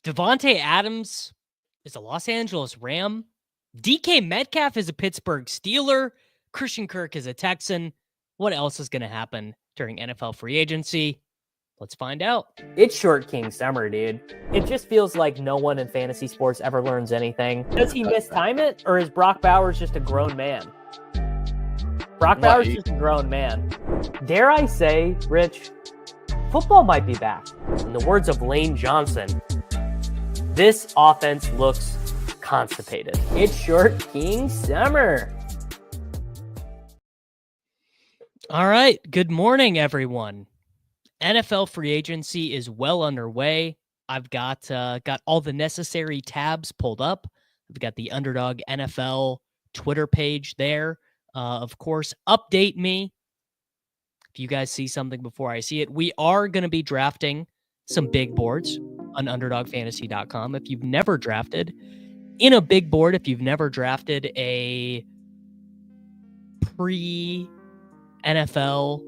Devontae Adams is a Los Angeles Ram. DK Metcalf is a Pittsburgh Steeler. Christian Kirk is a Texan. What else is going to happen during NFL free agency? Let's find out. It's Short King Summer, dude. It just feels like no one in fantasy sports ever learns anything. Does he mistime it, or is Brock Bowers just a grown man? Brock Bowers is just a grown man. Dare I say, Rich, football might be back. In the words of Lane Johnson, this offense looks constipated. It's Short King Summer. All right. Good morning, everyone. NFL free agency is well underway. I've got all the necessary tabs pulled up. I've got the Underdog NFL Twitter page there. Of course, update me if you guys see something before I see it. We are going to be drafting some big boards on UnderdogFantasy.com. If you've never drafted in a big board, if you've never drafted a pre-NFL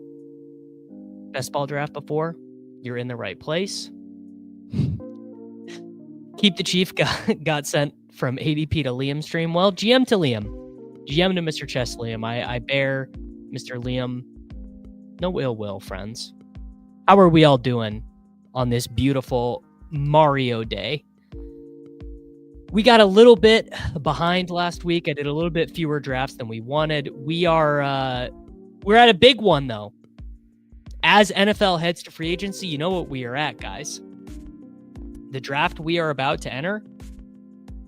best ball draft before, you're in the right place. Keep the Chief got sent from ADP to Liam stream. Well, GM to Liam. GM to Mr. Chess Liam. I bear Mr. Liam no ill will, friends. How are we all doing on this beautiful Mario Day? We got a little bit behind last week. I did a little bit fewer drafts than we wanted. We're at a big one, though. As NFL heads to free agency, you know what we are at, guys. The draft we are about to enter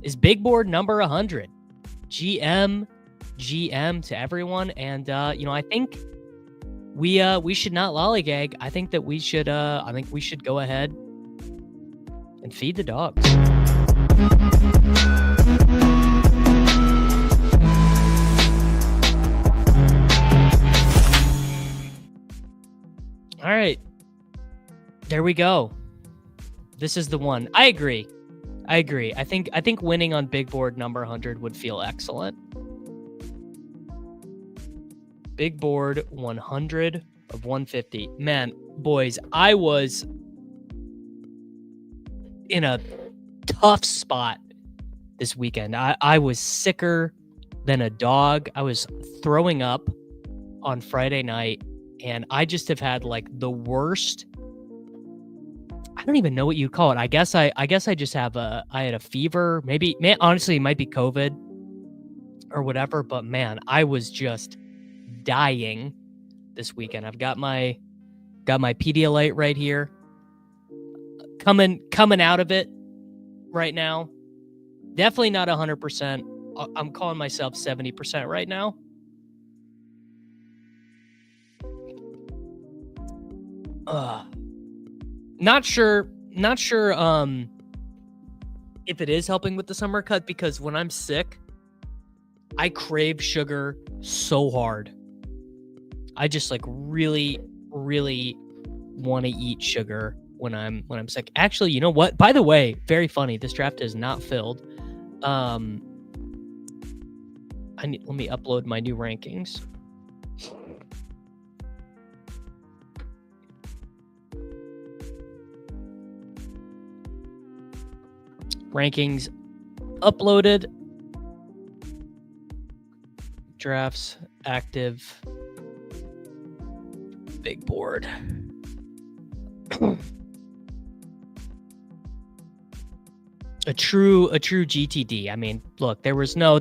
is big board number 100. GM to everyone. And, I think we should not lollygag. I think that we should go ahead and feed the dogs. All right. There we go. This is the one. I agree. I think winning on big board number 100 would feel excellent. Big board 100 of 150. Man, boys, I was in a tough spot this weekend. I was sicker than a dog. I was throwing up on Friday night, and I just have had like the worst. I don't even know what you'd call it. I guess I just had a fever. Maybe, man, honestly, it might be COVID or whatever. But man, I was just dying this weekend. I've got my Pedialyte right here. Coming out of it right now. Definitely not 100%. I'm calling myself 70% right now. Not sure if it is helping with the summer cut, because when I'm sick, I crave sugar so hard. I just like really, really want to eat sugar when I'm sick. Actually, you know what? By the way, very funny. This draft is not filled. Let me upload my new rankings. Rankings uploaded. Drafts active. Big board. A true GTD. I mean, look, there was no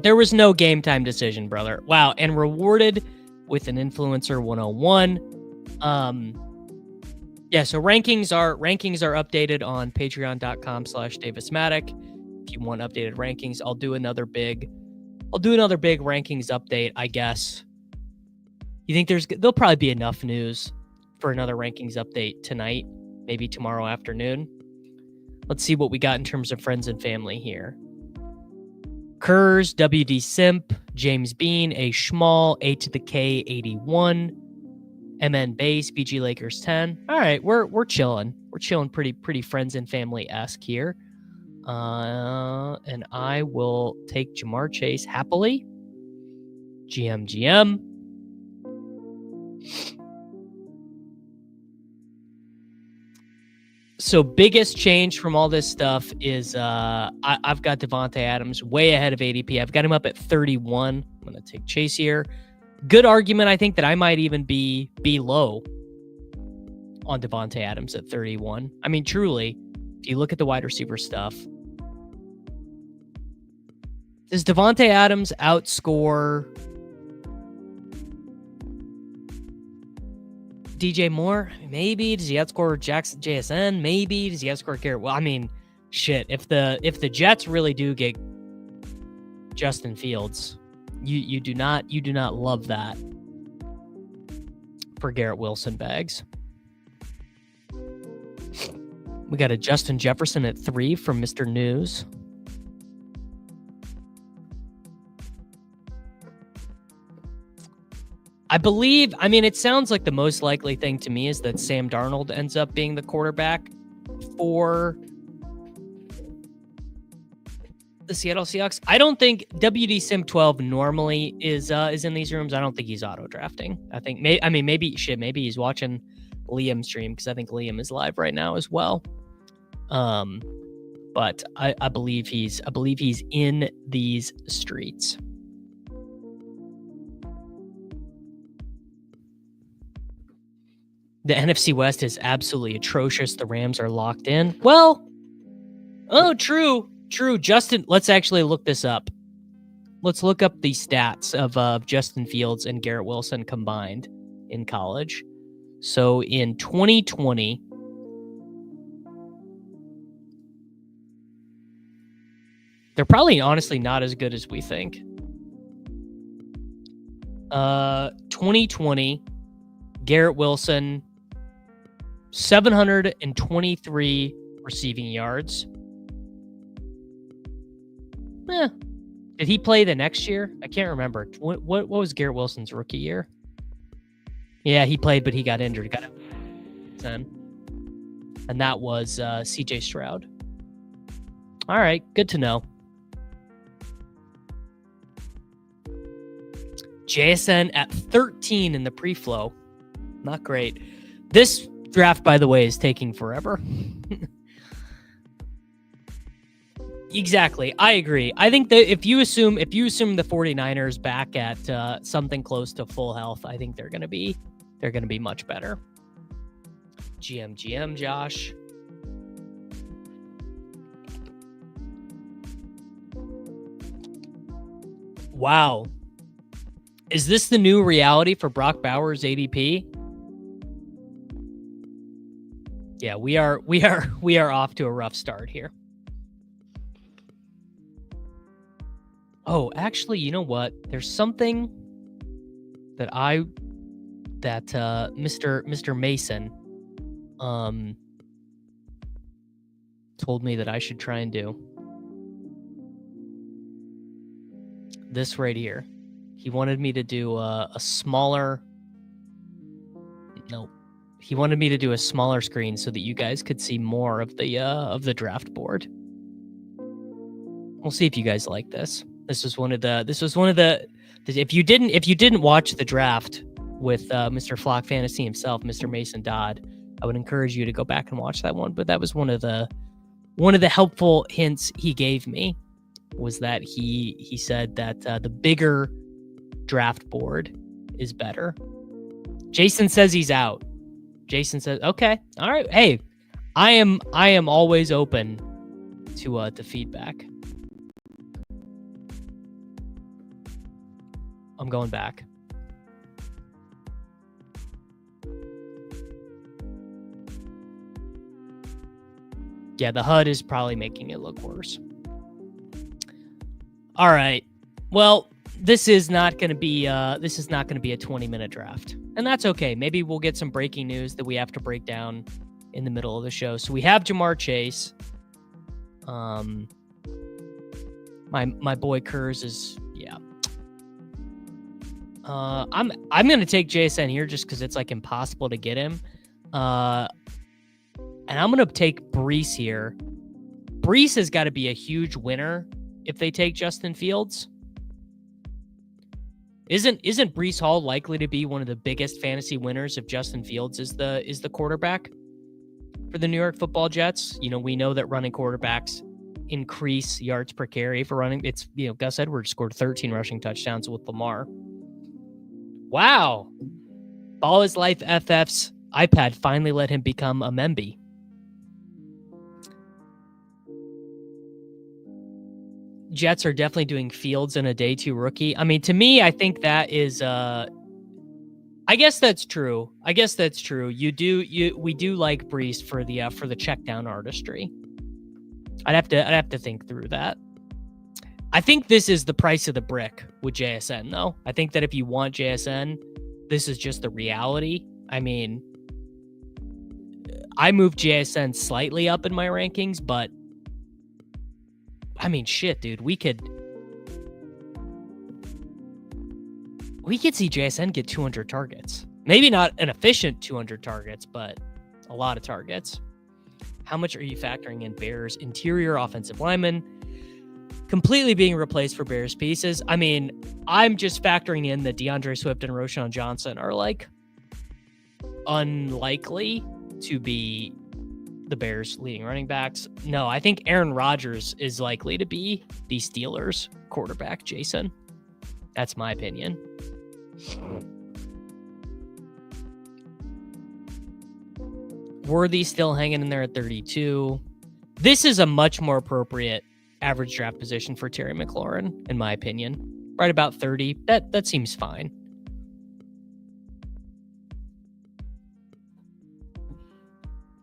game time decision, brother. Wow, and rewarded with an influencer 101. Yeah, so rankings are updated on patreon.com/Davis Mattek. If you want updated rankings, I'll do another big rankings update, I guess. You think there'll probably be enough news for another rankings update tonight, maybe tomorrow afternoon? Let's see what we got in terms of friends and family here. Kurz, WD Simp, James Bean, A Schmall, A to the K 81, MN Base, BG Lakers 10. All right, we're chilling. We're chilling pretty friends and family-esque here. And I will take Jamar Chase happily. GM. So biggest change from all this stuff is I've got Devontae Adams way ahead of ADP. I've got him up at 31. I'm going to take Chase here. Good argument, I think, that I might even be low on Devontae Adams at 31. I mean, truly, if you look at the wide receiver stuff, does Devontae Adams outscore DJ Moore? Maybe. Does he outscore JSN? Maybe. Does he outscore Garrett? Well, I mean, shit. If the Jets really do get Justin Fields, you do not love that for Garrett Wilson bags. We got a Justin Jefferson at 3 from Mr. News. I mean, it sounds like the most likely thing to me is that Sam Darnold ends up being the quarterback for the Seattle Seahawks. I don't think WD Sim 12 normally is in these rooms. I don't think he's auto drafting. I think maybe he's watching Liam stream, because I think Liam is live right now as well. But I believe he's in these streets. The NFC West is absolutely atrocious. The Rams are locked in. Well, true. Justin, let's actually look this up. Let's look up the stats of Justin Fields and Garrett Wilson combined in college. So in 2020, they're probably honestly not as good as we think. 2020, Garrett Wilson, 723 receiving yards. Did he play the next year? I can't remember. What was Garrett Wilson's rookie year? Yeah, he played, but he got injured. And that was CJ Stroud. All right, good to know. JSN at 13 in the pre-flow. Not great. This draft, by the way, is taking forever. Exactly. I agree. I think that if you assume the 49ers back at something close to full health, I think they're going to be much better. GM Josh. Wow. Is this the new reality for Brock Bowers ADP? Yeah, we are off to a rough start here. Oh, actually, you know what? There's something that Mr. Mason told me that I should try and do. This right here. He wanted me to do a smaller. No, he wanted me to do a smaller screen so that you guys could see more of the draft board. We'll see if you guys like this. This was one of the. If you didn't watch the draft with Mr. Flock Fantasy himself, Mr. Mason Dodd, I would encourage you to go back and watch that one. But that was one of the helpful hints he gave me, was that he said that the bigger draft board is better. Jason says he's out. Jason says, okay, all right. Hey, I am always open to feedback. I'm going back. Yeah, the HUD is probably making it look worse. All right. Well, this is not going to be a 20-minute draft, and that's okay. Maybe we'll get some breaking news that we have to break down in the middle of the show. So we have Jamar Chase. My boy Kurz is I'm going to take JSN here just because it's like impossible to get him. And I'm going to take Breece here. Breece has got to be a huge winner if they take Justin Fields. Isn't Breece Hall likely to be one of the biggest fantasy winners if Justin Fields is the quarterback? for the New York Football Jets. We know that running quarterbacks increase yards per carry for running. It's, Gus Edwards scored 13 rushing touchdowns with Lamar. Wow. Ball is Life FF's iPad finally let him become a memby. Jets are definitely doing Fields in a day 2 rookie. I mean, to me, I think that is I guess that's true. We do like Brees for the check down artistry. I'd have to think through that. I think this is the price of the brick with JSN, though. I think that if you want JSN, this is just the reality. I mean, I moved JSN slightly up in my rankings, but I mean, shit, dude, we could see JSN get 200 targets. Maybe not an efficient 200 targets, but a lot of targets. How much are you factoring in Bears interior offensive linemen completely being replaced for Bears pieces? I mean, I'm just factoring in that DeAndre Swift and Roschon Johnson are like unlikely to be the Bears leading running backs. No, I think Aaron Rodgers is likely to be the Steelers quarterback, Jason. That's my opinion. Worthy still hanging in there at 32. This is a much more appropriate average draft position for Terry McLaurin, in my opinion. Right about 30. That seems fine.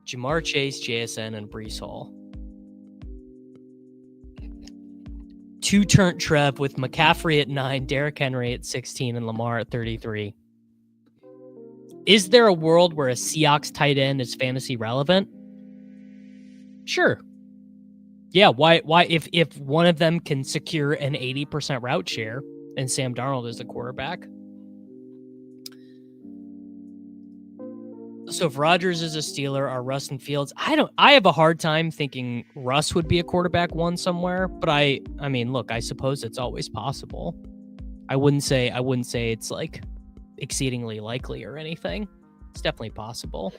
Jamar Chase, JSN, and Breece Hall. 2-turn Trev with McCaffrey at 9, Derrick Henry at 16, and Lamar at 33. Is there a world where a Seahawks tight end is fantasy relevant? Sure. Yeah, why if one of them can secure an 80% route share and Sam Darnold is the quarterback? So if Rodgers is a Steeler, are Russ and Fields? I have a hard time thinking Russ would be a quarterback one somewhere, but I mean, look, I suppose it's always possible. I wouldn't say it's like exceedingly likely or anything. It's definitely possible.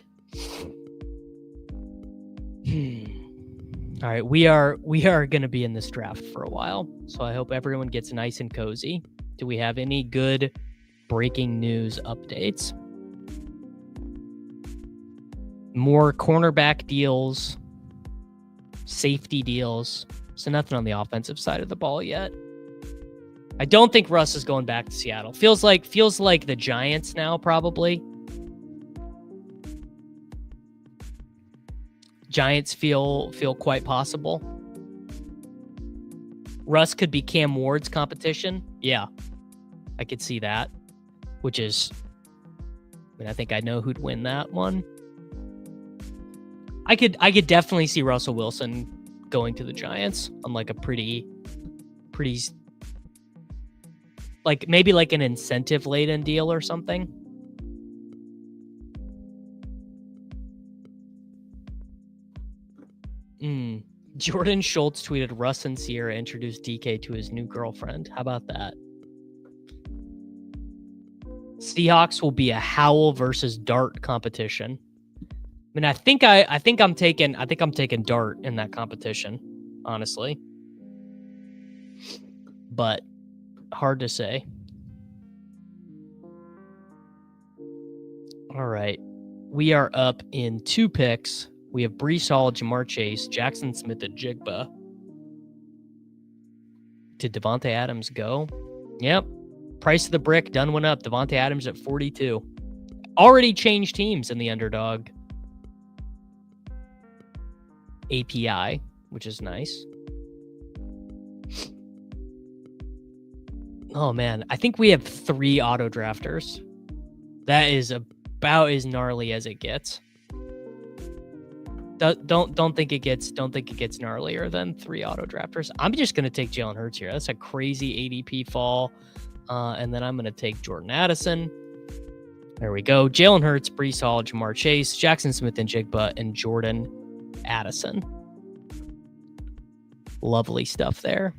All right, we are going to be in this draft for a while, so I hope everyone gets nice and cozy. Do we have any good breaking news updates? More cornerback deals, safety deals. So nothing on the offensive side of the ball yet. I don't think Russ is going back to Seattle. Feels like the Giants now, probably. Giants feel quite possible. Russ could be Cam Ward's competition. Yeah, I could see that. Which is, I think I know who'd win that one. I could definitely see Russell Wilson going to the Giants on like a pretty like maybe like an incentive laden deal or something. Jordan Schultz tweeted Russ and Sierra introduced DK to his new girlfriend. How about that? Seahawks will be a Howl versus Dart competition. I mean, I think I'm taking Dart in that competition, honestly. But hard to say. All right. We are up in 2 picks. We have Breece Hall, Jamar Chase, Jackson Smith, and Jigba. Did Devontae Adams go? Yep. Price of the brick done went up. Devontae Adams at 42. Already changed teams in the Underdog API, which is nice. Oh, man. I think we have 3 auto drafters. That is about as gnarly as it gets. Don't think it gets gnarlier than 3 auto drafters. I'm just gonna take Jalen Hurts here. That's a crazy ADP fall, and then I'm gonna take Jordan Addison. There we go. Jalen Hurts, Breece Hall, Jamar Chase, Jackson Smith and Jigba, and Jordan Addison. Lovely stuff there.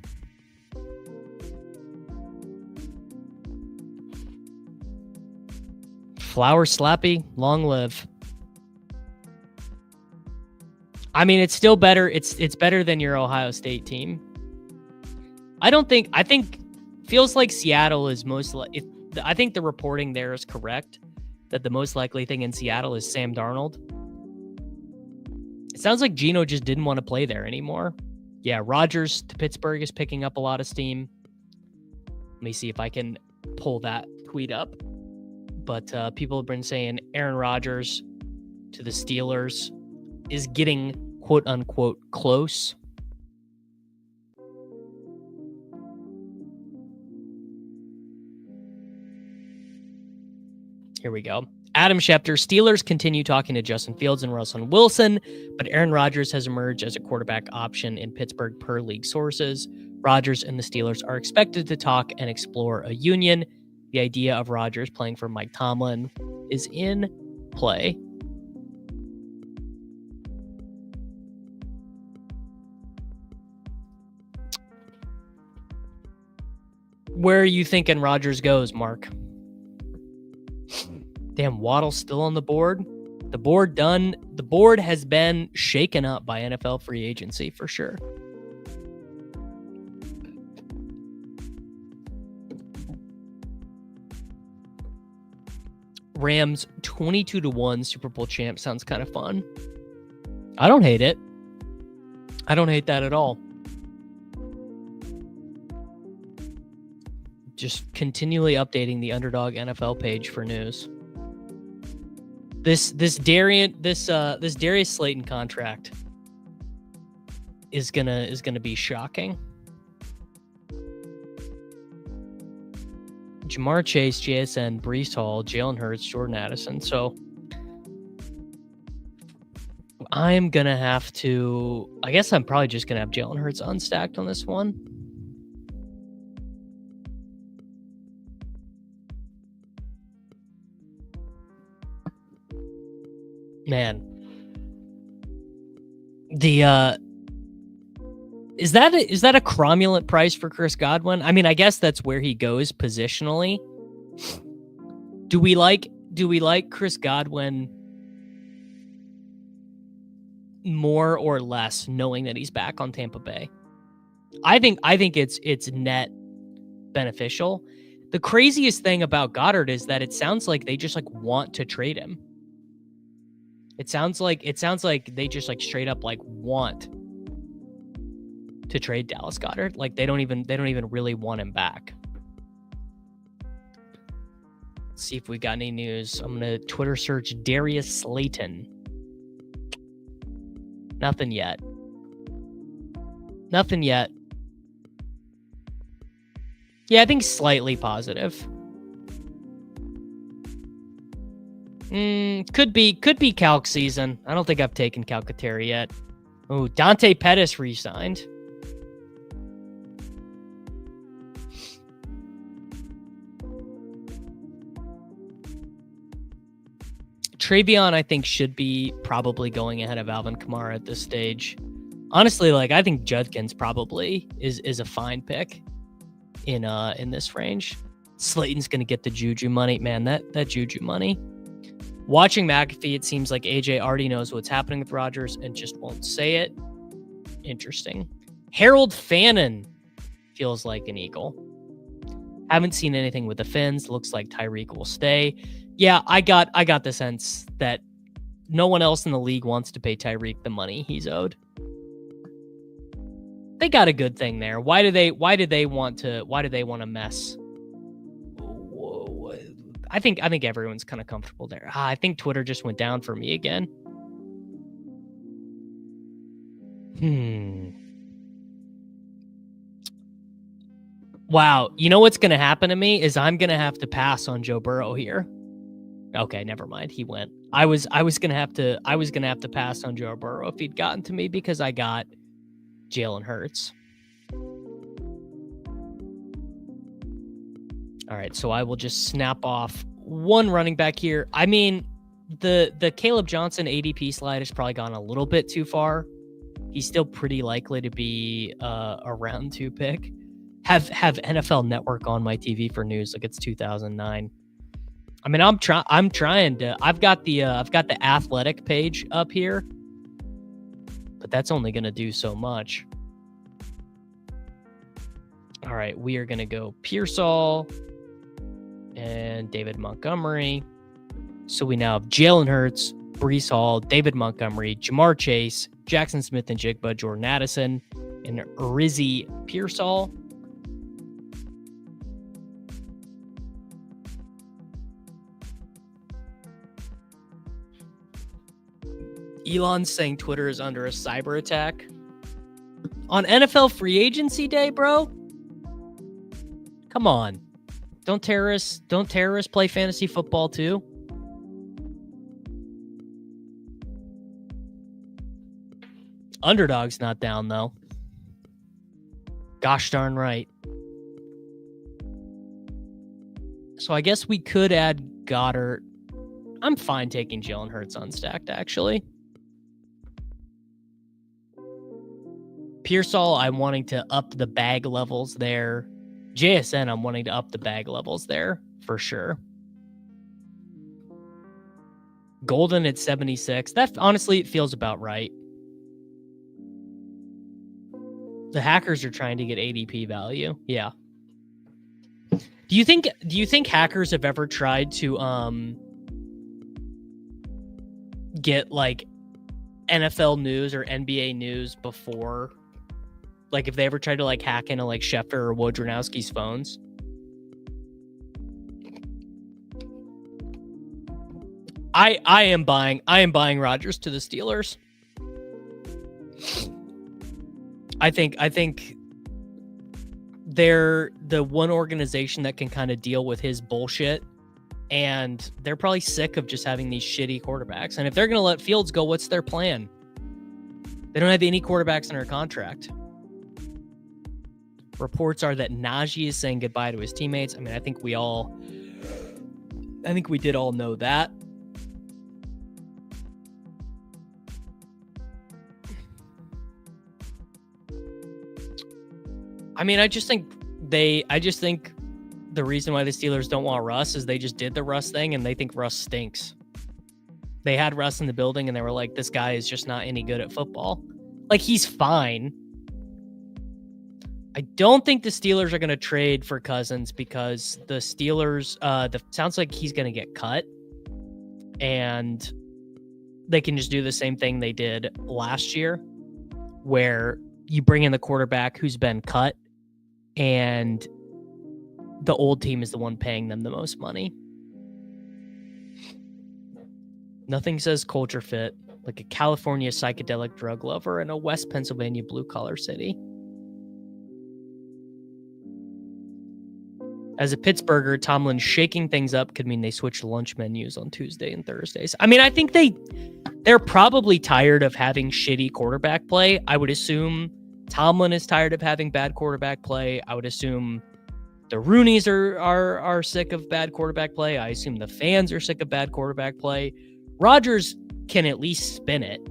Flower Slappy, long live. I mean, it's still better. It's better than your Ohio State team. I think feels like Seattle is I think the reporting there is correct that the most likely thing in Seattle is Sam Darnold. It sounds like Geno just didn't want to play there anymore. Yeah, Rodgers to Pittsburgh is picking up a lot of steam. Let me see if I can pull that tweet up. But people have been saying Aaron Rodgers to the Steelers is getting quote unquote close. Here we go. Adam Schefter, Steelers continue talking to Justin Fields and Russell Wilson, but Aaron Rodgers has emerged as a quarterback option in Pittsburgh per league sources. Rodgers and the Steelers are expected to talk and explore a union. The idea of Rodgers playing for Mike Tomlin is in play. Where are you thinking Rodgers goes, Mark? Damn, Waddle's still on the board. The board has been shaken up by NFL free agency for sure. Rams 22-1 Super Bowl champ sounds kind of fun. I don't hate it. I don't hate that at all. Just continually updating the Underdog NFL page for news. This Darius Slayton contract is gonna be shocking. Jamar Chase, JSN, Breece Hall, Jalen Hurts, Jordan Addison. So I'm gonna have to. I guess I'm probably just gonna have Jalen Hurts unstacked on this one. Man, is that a cromulent price for Chris Godwin? I mean, I guess that's where he goes positionally. Do we like Chris Godwin more or less knowing that he's back on Tampa Bay? I think it's net beneficial. The craziest thing about Goddard is that it sounds like they just like want to trade him. It sounds like they just like straight up like want to trade Dallas Goedert. Like they don't even really want him back. Let's see if we got any news. I'm gonna Twitter search Darius Slayton. Nothing yet. Nothing yet. Yeah, I think slightly positive. Could be calc season. I don't think I've taken Calcaterra yet. Oh, Dante Pettis re-signed. Travion, I think, should be probably going ahead of Alvin Kamara at this stage. Honestly, like I think Judkins probably is a fine pick in this range. Slayton's gonna get the Juju money, man. That Juju money. Watching McAfee, it seems like AJ already knows what's happening with Rodgers and just won't say it. Interesting. Harold Fannin feels like an Eagle. Haven't seen anything with the Finns. Looks like Tyreek will stay. Yeah, I got the sense that no one else in the league wants to pay Tyreek the money he's owed. They got a good thing there. Why do they want to mess? I think everyone's kind of comfortable there. I think Twitter just went down for me again. Wow. You know what's going to happen to me is I'm going to have to pass on Joe Burrow here. Okay, never mind. He went. I was going to have to pass on Joe Burrow if he'd gotten to me because I got Jalen Hurts. All right, so I will just snap off one running back here. I mean, the Caleb Johnson ADP slide has probably gone a little bit too far. He's still pretty likely to be a round 2 pick. Have NFL Network on my TV for news like it's 2009. I mean, I'm trying to. I've got the Athletic page up here. but that's only going to do so much. All right, we are going to go Pearsall and David Montgomery. So we now have Jalen Hurts, Breece Hall, David Montgomery, Jamar Chase, Jackson Smith-Njigba, Jordan Addison, and Rizzy Pearsall. Elon's saying Twitter is under a cyber attack. On NFL free agency day, bro? Come on. Don't terrorists play fantasy football too? Underdog's not down though. Gosh darn right. So I guess we could add Goddard. I'm fine taking Jalen Hurts unstacked, actually. Pearsall, I'm wanting to up the bag levels there. JSN, I'm wanting to up the bag levels there for sure. Golden at 76. That honestly, it feels about right. The hackers are trying to get ADP value. Yeah. Do you think hackers have ever tried to get like NFL news or NBA news before? Like if they ever tried to like hack into like Schefter or Wojnarowski's phones? I am buying Rodgers to the Steelers. I think they're the one organization that can kind of deal with his bullshit, and they're probably sick of just having these shitty quarterbacks. And if they're going to let Fields go, what's their plan? They don't have any quarterbacks under contract. Reports are that Najee is saying goodbye to his teammates. I mean, I think we did all know that. I mean, I just think the reason why the Steelers don't want Russ is they just did the Russ thing and they think Russ stinks. They had Russ in the building and they were like, this guy is just not any good at football. Like, he's fine. I don't think the Steelers are going to trade for Cousins because the Steelers, sounds like he's going to get cut, and they can just do the same thing they did last year, where you bring in the quarterback who's been cut, and the old team is the one paying them the most money. Nothing says culture fit like a California psychedelic drug lover in a West Pennsylvania blue-collar city. As a Pittsburgher, Tomlin shaking things up could mean they switch lunch menus on Tuesday and Thursdays. I mean, I think they're probably tired of having shitty quarterback play. I would assume Tomlin is tired of having bad quarterback play. I would assume the Rooneys are sick of bad quarterback play. I assume the fans are sick of bad quarterback play. Rodgers can at least spin it.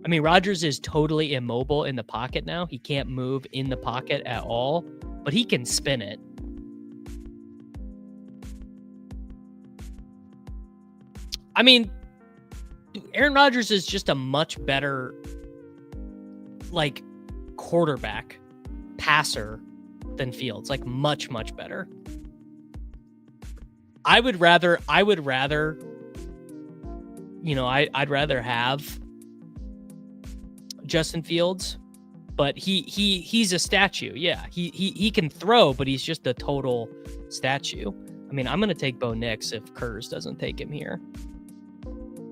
I mean, Rodgers is totally immobile in the pocket now. He can't move in the pocket at all, but he can spin it. I mean, Aaron Rodgers is just a much better, like, quarterback, passer than Fields. Like, much, much better. I'd rather have Justin Fields, but he's a statue. Yeah, he can throw, but he's just a total statue. I mean, I'm going to take Bo Nix if Kurz doesn't take him here.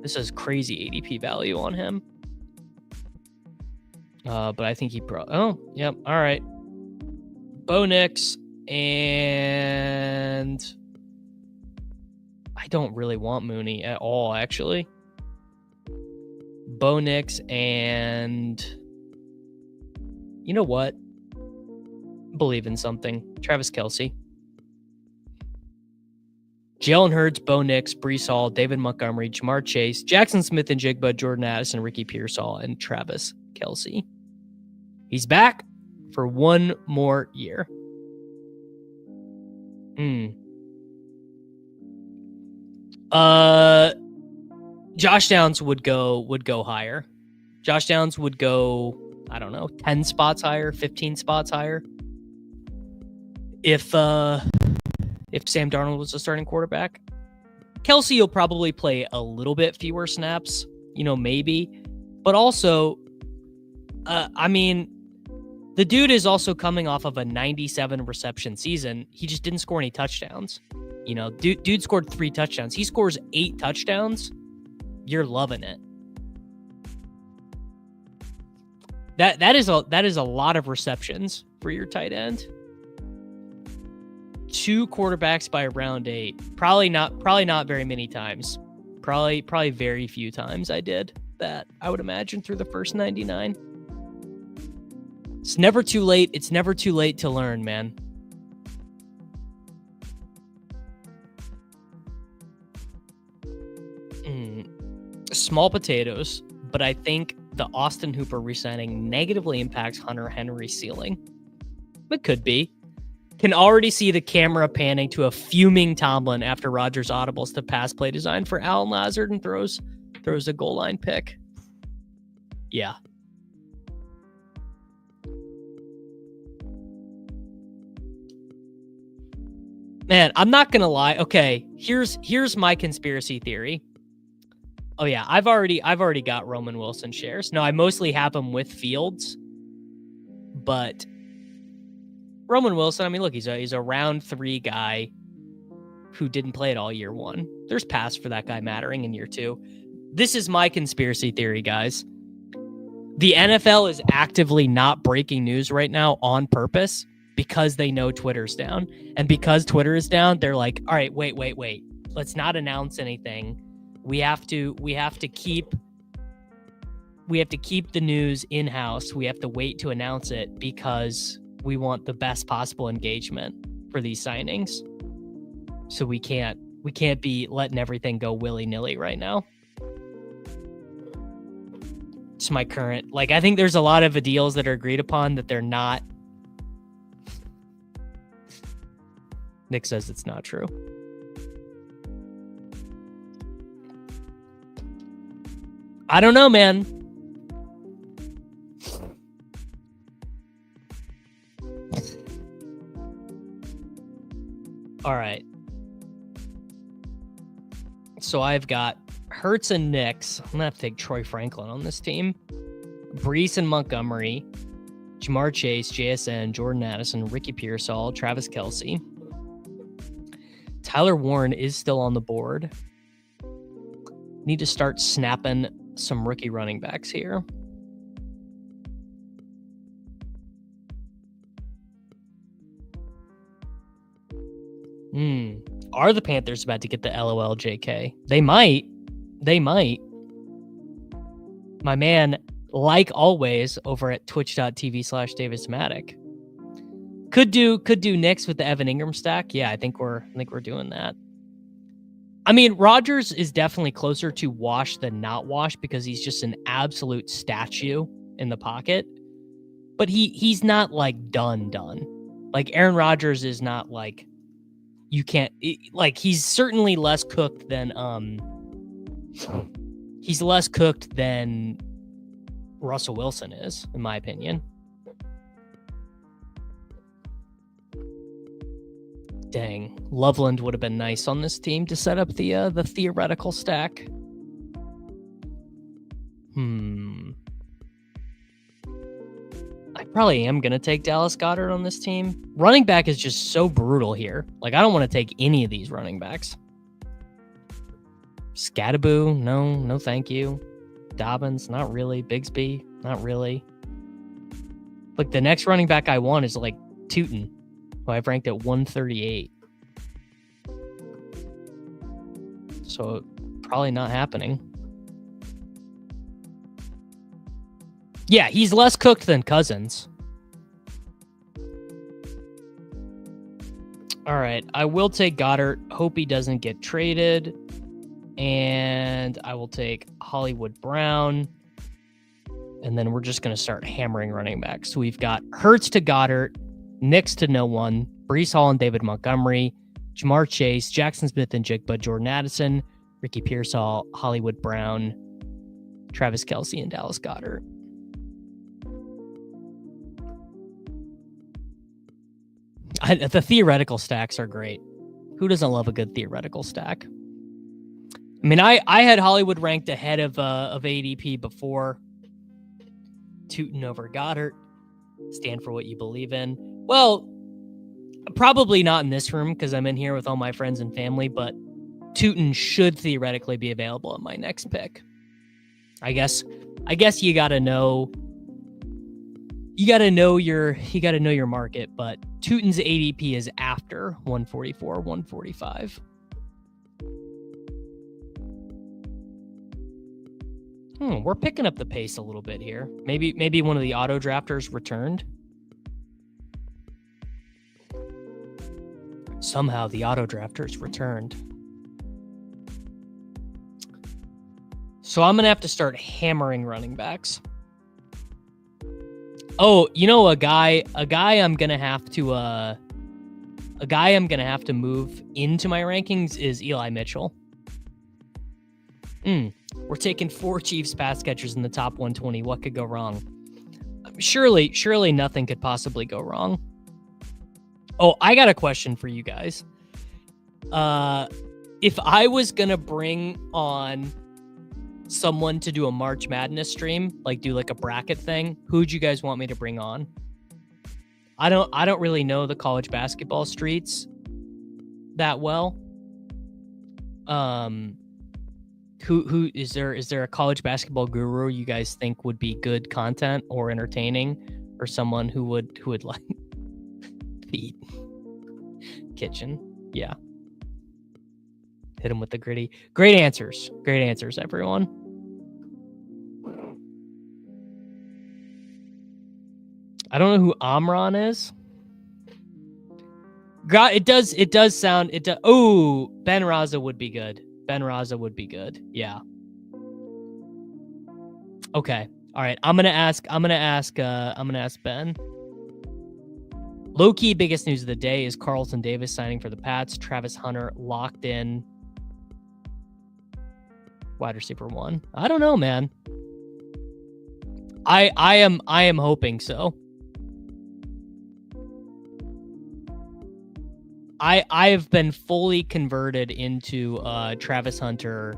This is crazy ADP value on him. But I think oh, yep. All right. Bo Nix, and I don't really want Mooney at all, actually. Bo Nix, and you know what? Believe in something. Travis Kelce. Jalen Hurts, Bo Nix, Breece Hall, David Montgomery, Jamar Chase, Jackson Smith-Njigba, Jordan Addison, Ricky Pearsall, and Travis Kelce. He's back for one more year. Josh Downs would go higher. Josh Downs would go, I don't know, 10 spots higher, 15 spots higher. If Sam Darnold was the starting quarterback. Kelsey will probably play a little bit fewer snaps, maybe. But also, the dude is also coming off of a 97 reception season. He just didn't score any touchdowns. Dude scored 3 touchdowns. He scores 8 touchdowns. You're loving it. That is a lot of receptions for your tight end. 2 quarterbacks by round 8. Probably not very many times. Probably very few times I did that, I would imagine, through the first 99. It's never too late. It's never too late to learn, man. Small potatoes, but I think the Austin Hooper re-signing negatively impacts Hunter Henry's ceiling. It could be. Can already see the camera panning to a fuming Tomlin after Rodgers audibles to pass play design for Alan Lazard and throws a goal line pick. Yeah. Man, I'm not gonna lie. Okay, here's my conspiracy theory. Oh yeah, I've already got Roman Wilson shares. No, I mostly have him with Fields, but Roman Wilson, I mean, look, he's a round 3 guy who didn't play it all year 1. There's pass for that guy mattering in year 2. This is my conspiracy theory, guys. The NFL is actively not breaking news right now on purpose because they know Twitter's down. And because Twitter is down, they're like, all right, wait. Let's not announce anything. We have to keep the news in-house. We have to wait to announce it because we want the best possible engagement for these signings. So we can't be letting everything go willy-nilly right now. It's my current, I think there's a lot of deals that are agreed upon that they're not. Nick says it's not true. I don't know, man. All right. So I've got Hurts and Nix. I'm going to have to take Troy Franklin on this team. Brees and Montgomery. Jamar Chase, JSN, Jordan Addison, Ricky Pearsall, Travis Kelce. Tyler Warren is still on the board. Need to start snapping some rookie running backs here. Are the Panthers about to get the LOL JK? They might. My man, like always, over at twitch.tv/Davis Mattek. Could do Knicks with the Evan Ingram stack. Yeah, I think we're doing that. I mean, Rodgers is definitely closer to wash than not wash because he's just an absolute statue in the pocket. But he's not done. Aaron Rodgers is not you can't he's certainly less cooked than Russell Wilson is, in my opinion. Dang, Loveland would have been nice on this team to set up the theoretical stack. I probably am going to take Dallas Goedert on this team. Running back is just so brutal here. I don't want to take any of these running backs. Scattaboo, no thank you. Dobbins, not really. Bigsby, not really. The next running back I want is Tootin, who I've ranked at 138. So probably not happening. Yeah, he's less cooked than Cousins. All right, I will take Goddard. Hope he doesn't get traded. And I will take Hollywood Brown. And then we're just going to start hammering running backs. So we've got Hurts to Goddard, Nix to no one, Breece Hall and David Montgomery, Jamar Chase, Jackson Smith and Jigba, Jordan Addison, Ricky Pearsall, Hollywood Brown. Travis Kelce and Dallas Goedert. The theoretical stacks are great. Who doesn't love a good theoretical stack? I mean, I had Hollywood ranked ahead of ADP before. Tootin over Goddard. Stand for what you believe in. Well, probably not in this room because I'm in here with all my friends and family, but Tootin should theoretically be available at my next pick. I guess you gotta know your market, but Tootin's ADP is after 144, 145. We're picking up the pace a little bit here. Maybe one of the auto drafters returned. Somehow the auto drafters returned. So I'm gonna have to start hammering running backs. Oh, you know, a guy I'm gonna have to move into my rankings is Eli Mitchell. We're taking 4 Chiefs pass catchers in the top 120. What could go wrong? Surely nothing could possibly go wrong. Oh, I got a question for you guys. If I was gonna bring on someone to do a March Madness stream, like do like a bracket thing, who'd you guys want me to bring on? I don't really know the college basketball streets that well. Who is there a college basketball guru you guys think would be good content or entertaining, or someone who would like feed kitchen? Yeah. Hit him with the gritty. Great answers, everyone. I don't know who Amron is. It does sound. Oh, Ben Raza would be good. Yeah. Okay. All right. I'm gonna ask Ben. Low-key biggest news of the day is Carlton Davis signing for the Pats. Travis Hunter locked in. Wide receiver 1. I don't know, man. I am hoping so. I have been fully converted into Travis Hunter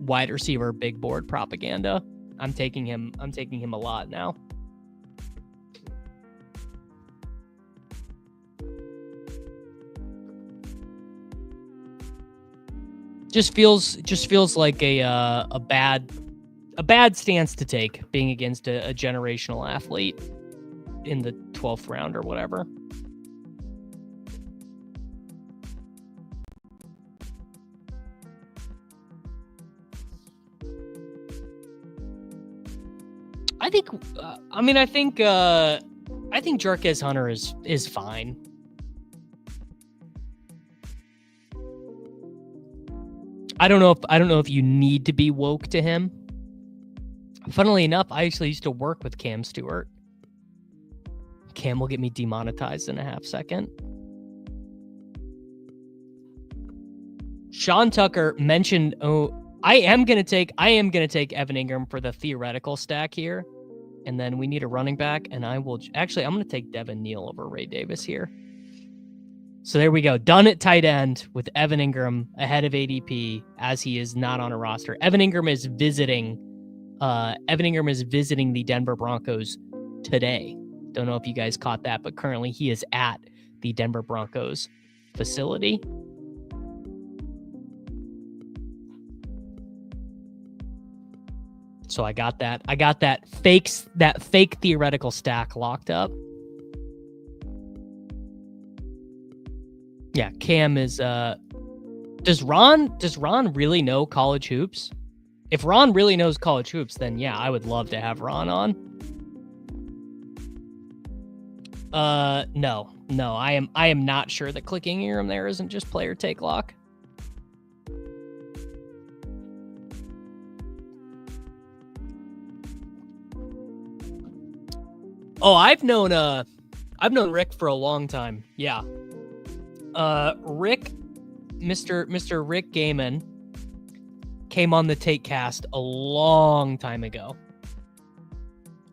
wide receiver big board propaganda. I'm taking him a lot now. Just feels like a bad stance to take, being against a generational athlete in the 12th round or whatever. I think Jarquez Hunter is fine. I don't know if you need to be woke to him. Funnily enough, I actually used to work with Cam Stewart. Cam will get me demonetized in a half second. Sean Tucker mentioned, I am gonna take Evan Ingram for the theoretical stack here, and then we need a running back, and I'm gonna take Devin Neal over Ray Davis here. So there we go. Done at tight end with Evan Ingram ahead of ADP, as he is not on a roster. Evan Ingram is visiting the Denver Broncos today. Don't know if you guys caught that, but currently he is at the Denver Broncos facility. So I got that fake theoretical stack locked up. Yeah, Cam is does Ron really know college hoops? If Ron really knows college hoops, then yeah, I would love to have Ron on. No, I am not sure that clicking Ingram there isn't just player take lock. Oh, I've known Rick for a long time. Yeah. Rick, Mr. Rick Gaiman, came on the Take Cast a long time ago.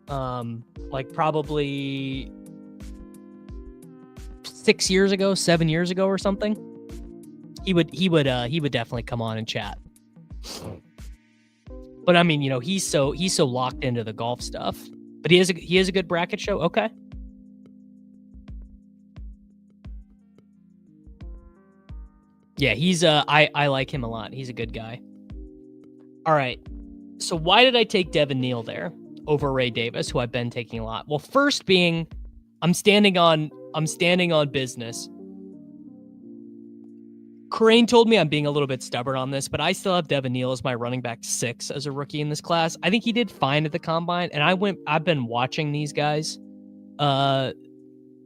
Like probably 6 years ago, 7 years ago or something. He would definitely come on and chat. But I mean, you know, he's so locked into the golf stuff. But he has a good bracket show. Okay. Yeah, he's I like him a lot. He's a good guy. All right. So why did I take Devin Neal there over Ray Davis, who I've been taking a lot? Well, first being I'm standing on business. Crane told me I'm being a little bit stubborn on this, but I still have Devin Neal as my running back 6 as a rookie in this class. I think he did fine at the combine, and I've been watching these guys the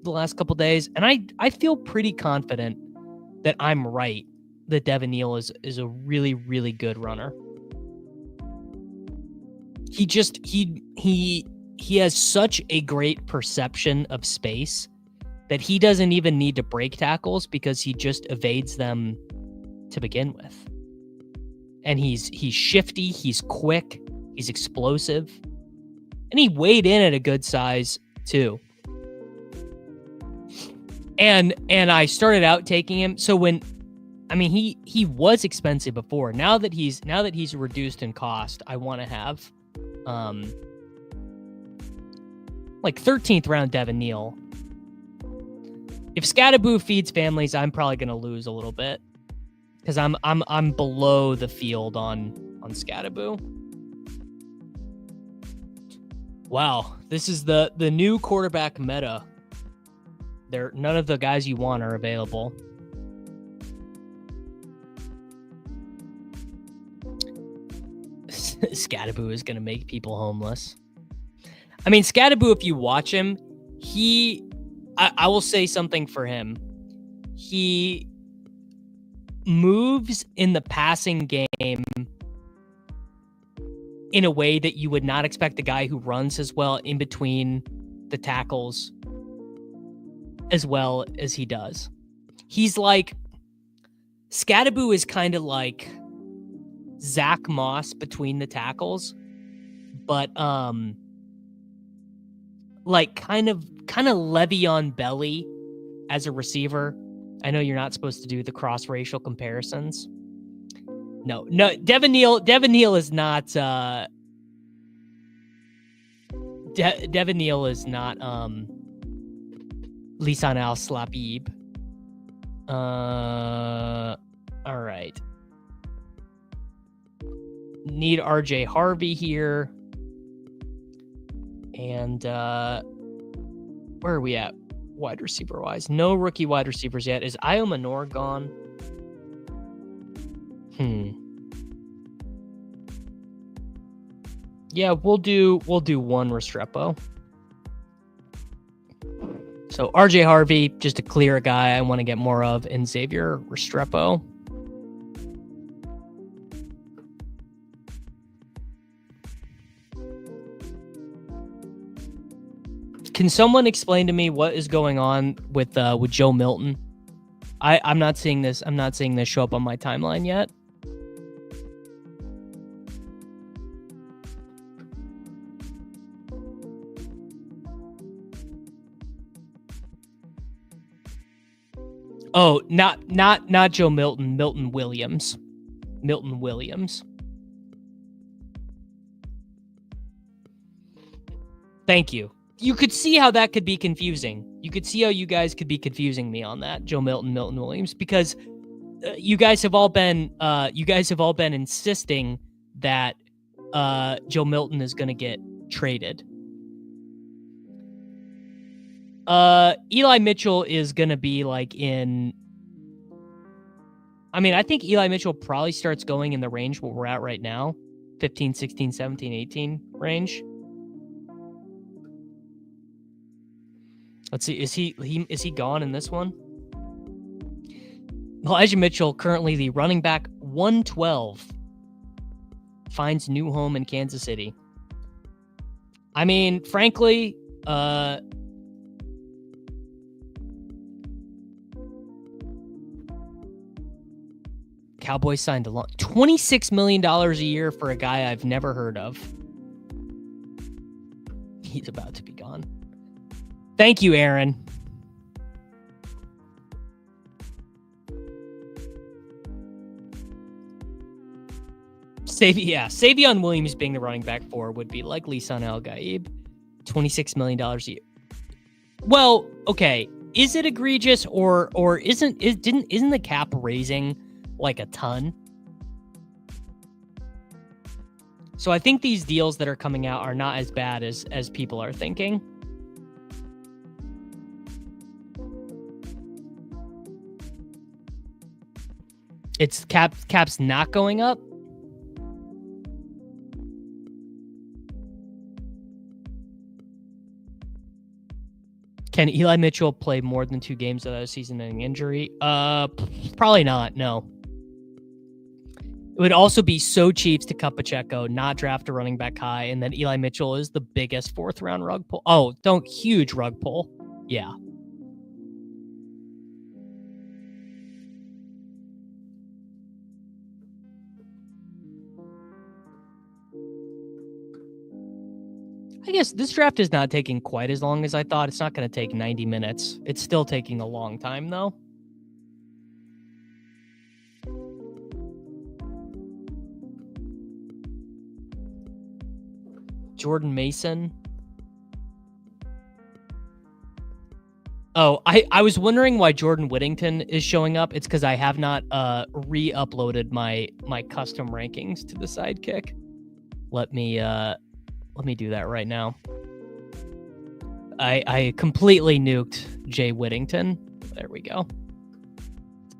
last couple days, and I feel pretty confident that I'm right, that Devin Neal is a really, really good runner. He has such a great perception of space that he doesn't even need to break tackles because he just evades them to begin with. And he's shifty, he's quick, he's explosive, and he weighed in at a good size too. And I started out taking him. So he was expensive before. Now that he's reduced in cost, I want to have like 13th round Devin Neal. If Scattaboo feeds families, I'm probably going to lose a little bit because I'm below the field on Scattaboo. Wow, this is the new quarterback meta. None of the guys you want are available. Scattaboo is going to make people homeless. I mean, Scattaboo, if you watch him, I will say something for him. He moves in the passing game in a way that you would not expect a guy who runs as well in between the tackles as well as he does. He's like, Scattaboo is kind of like Zach Moss between the tackles, but like kind of Le'Veon Belly as a receiver. I know you're not supposed to do the cross-racial comparisons. No, Devin Neal is not Devin Neal is not Lisan Al-Slabib. All right. Need RJ Harvey here. And where are we at wide receiver wise? No rookie wide receivers yet. Is Io Manor gone? Yeah, we'll do one Restrepo. So RJ Harvey, just to clear a guy I want to get more of, and Xavier Restrepo. Can someone explain to me what is going on with Joe Milton? I'm not seeing this. I'm not seeing this show up on my timeline yet. Oh, not Joe Milton. Milton Williams. Milton Williams. Thank you. You could see how that could be confusing. You could see how you guys could be confusing me on that, Joe Milton, Milton Williams, because you guys have all been insisting that Joe Milton is going to get traded. Eli Mitchell is going to be like in. I mean, I think Eli Mitchell probably starts going in the range where we're at right now, 15, 16, 17, 18 range. Let's see. Is he gone in this one? Elijah Mitchell, currently the running back 112, finds new home in Kansas City. I mean, frankly, Cowboys signed a $26 million a year for a guy I've never heard of. He's about to be gone. Thank you, Aaron. Savion Williams being the running back 4 would be like Lisan El-Gaib. $26 million a year. Well, okay. Is it egregious or isn't the cap raising like a ton? So I think these deals that are coming out are not as bad as people are thinking. It's cap's not going up. Can Eli Mitchell play more than 2 games without a season-ending injury? Probably not. No. It would also be so cheap to cut Pacheco, not draft a running back high, and then Eli Mitchell is the biggest 4th-round rug pull. Oh, huge rug pull. Yeah. I guess this draft is not taking quite as long as I thought. It's not going to take 90 minutes. It's still taking a long time, though. Jordan Mason. Oh, I was wondering why Jordan Whittington is showing up. It's because I have not re-uploaded my custom rankings to the Sidekick. Let me do that right now. I completely nuked Jay Whittington. There we go.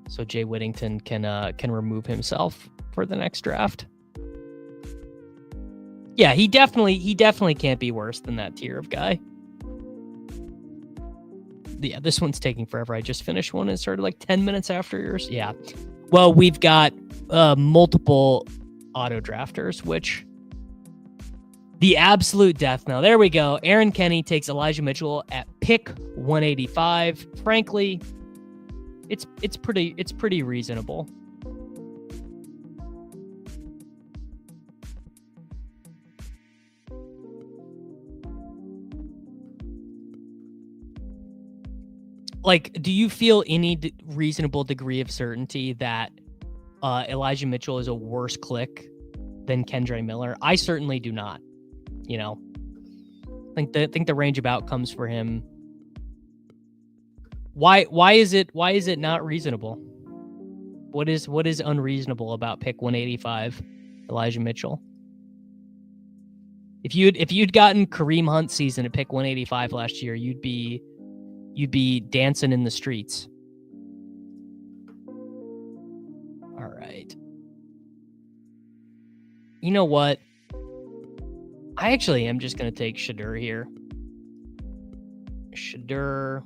So Jay Whittington can remove himself for the next draft. Yeah, he definitely can't be worse than that tier of guy. Yeah, this one's taking forever. I just finished one and started like 10 minutes after yours. Yeah. Well, we've got multiple auto drafters, which the absolute death knell. There we go. Aaron Kenny takes Elijah Mitchell at pick 185. Frankly, it's pretty reasonable. Like, do you feel any reasonable degree of certainty that Elijah Mitchell is a worse click than Kendre Miller? I certainly do not. You know, I think the range of outcomes for him. Why is it not reasonable? What is unreasonable about pick 185, Elijah Mitchell? If you'd gotten Kareem Hunt season at pick 185 last year, you'd be dancing in the streets. All right. You know what? I actually am just going to take Shadur here. Shadur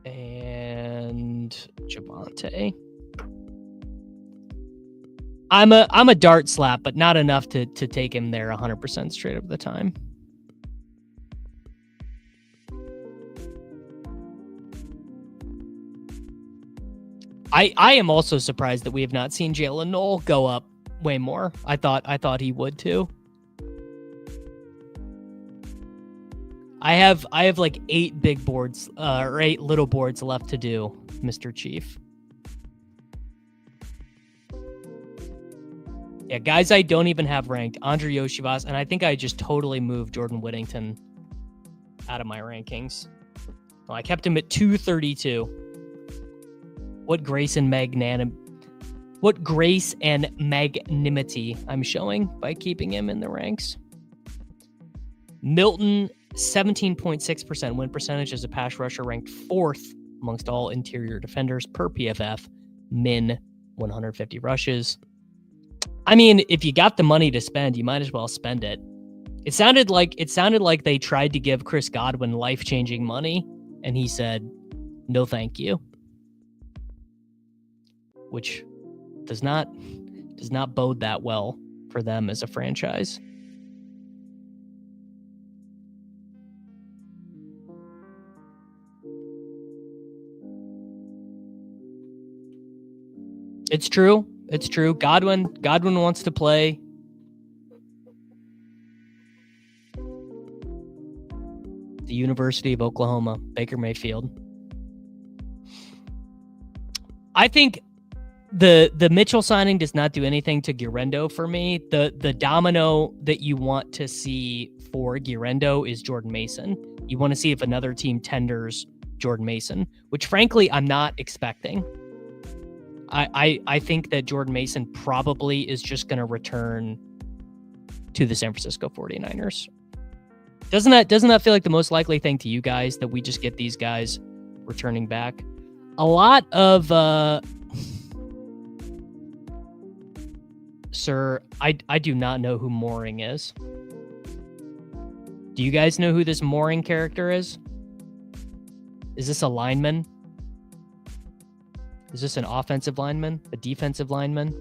and Javonte. I'm a dart slap, but not enough to take him there 100% straight up the time. I am also surprised that we have not seen Jalen Noel go up way more. I thought he would too. I have like 8 big boards or 8 little boards left to do, Mr. Chief. Yeah, guys I don't even have ranked. Andre Yoshivas, and I think I just totally moved Jordan Whittington out of my rankings. Well, I kept him at 232. What grace and magnanimity I'm showing by keeping him in the ranks. Milton, 17.6% win percentage as a pass rusher, ranked 4th amongst all interior defenders per PFF, min 150 rushes. I mean, if you got the money to spend, you might as well spend it. It sounded like they tried to give Chris Godwin life-changing money, and he said, "No, thank you." Which does not bode that well for them as a franchise. It's true. Godwin wants to play. The University of Oklahoma, Baker Mayfield. I think the Mitchell signing does not do anything to Guerrero for me. The domino that you want to see for Guerrero is Jordan Mason. You want to see if another team tenders Jordan Mason, which frankly I'm not expecting. I think that Jordan Mason probably is just going to return to the San Francisco 49ers. Doesn't that feel like the most likely thing to you guys, that we just get these guys returning back? A lot of Sir, I do not know who Mooring is. Do you guys know who this Mooring character is? Is this a lineman? Is this an offensive lineman? A defensive lineman?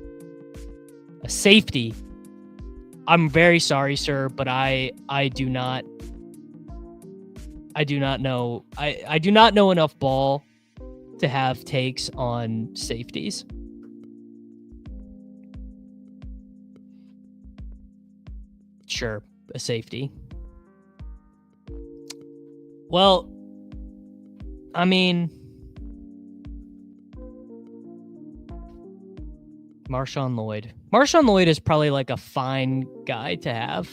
A safety? I'm very sorry, sir, but I do not know. I do not know enough ball to have takes on safeties. Sure, a safety. Well, I mean, Marshawn Lloyd. Marshawn Lloyd is probably like a fine guy to have.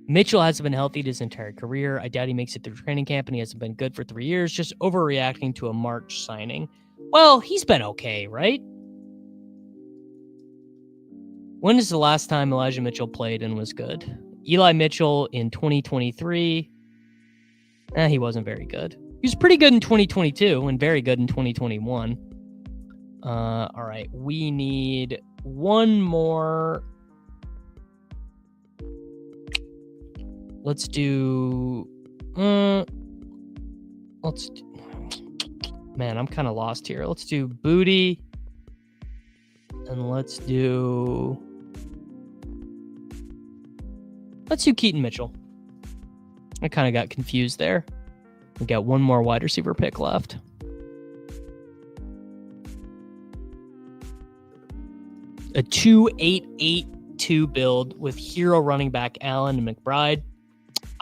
Mitchell hasn't been healthy his entire career. I doubt he makes it through training camp, and he hasn't been good for 3 years. Just overreacting to a March signing. Well, he's been okay, right? When is the last time Elijah Mitchell played and was good? Eli Mitchell in 2023. He wasn't very good. He was pretty good in 2022 and very good in 2021. All right, we need one more. Let's do. Man, I'm kind of lost here. Let's do Booty, and let's do Keaton Mitchell. I kind of got confused there. We got one more wide receiver pick left. A 2-8-8-2 build with hero running back Allen and McBride.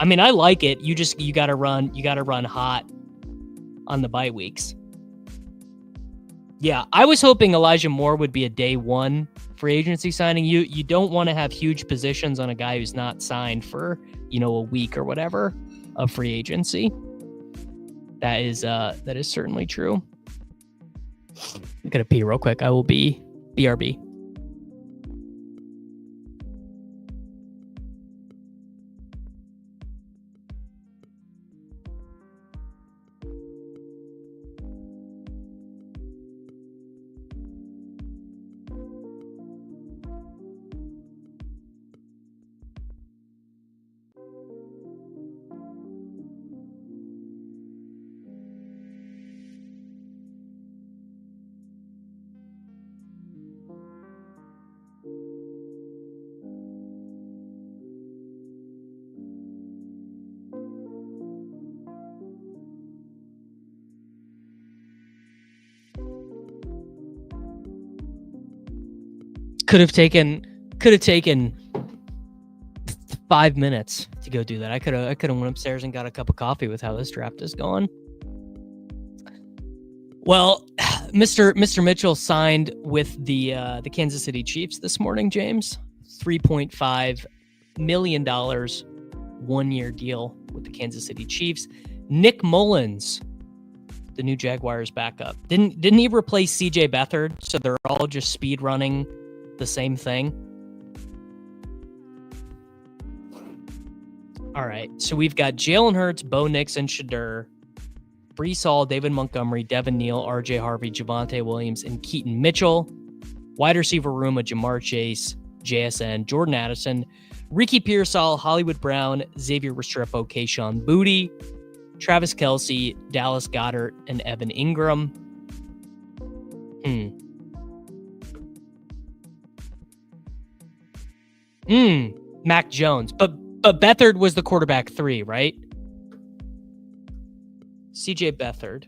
I mean, I like it. You gotta run hot on the bye weeks. Yeah, I was hoping Elijah Moore would be a day one free agency signing. You don't want to have huge positions on a guy who's not signed for, a week or whatever of free agency. That is certainly true. I'm gonna pee real quick. I will be BRB. Could have taken 5 minutes to go do that. I could have went upstairs and got a cup of coffee with how this draft is going. Well, Mr. Mitchell signed with the Kansas City Chiefs this morning, James. $3.5 million 1-year deal with the Kansas City Chiefs. Nick Mullins, the new Jaguars backup. Didn't he replace CJ Beathard? So they're all just speed running the same thing. All right, so we've got Jalen Hurts, Bo Nix, and Shadur, Breece Hall, David Montgomery, Devin Neal, RJ Harvey, Javonte Williams, and Keaton Mitchell. Wide receiver room of Jamar Chase, JSN, Jordan Addison, Ricky Pearsall, Hollywood Brown, Xavier Restrepo, Kayshon Boutte, Travis Kelce, Dallas Goedert, and Evan Ingram. Mac Jones. But Beathard was the quarterback 3, right? CJ Beathard.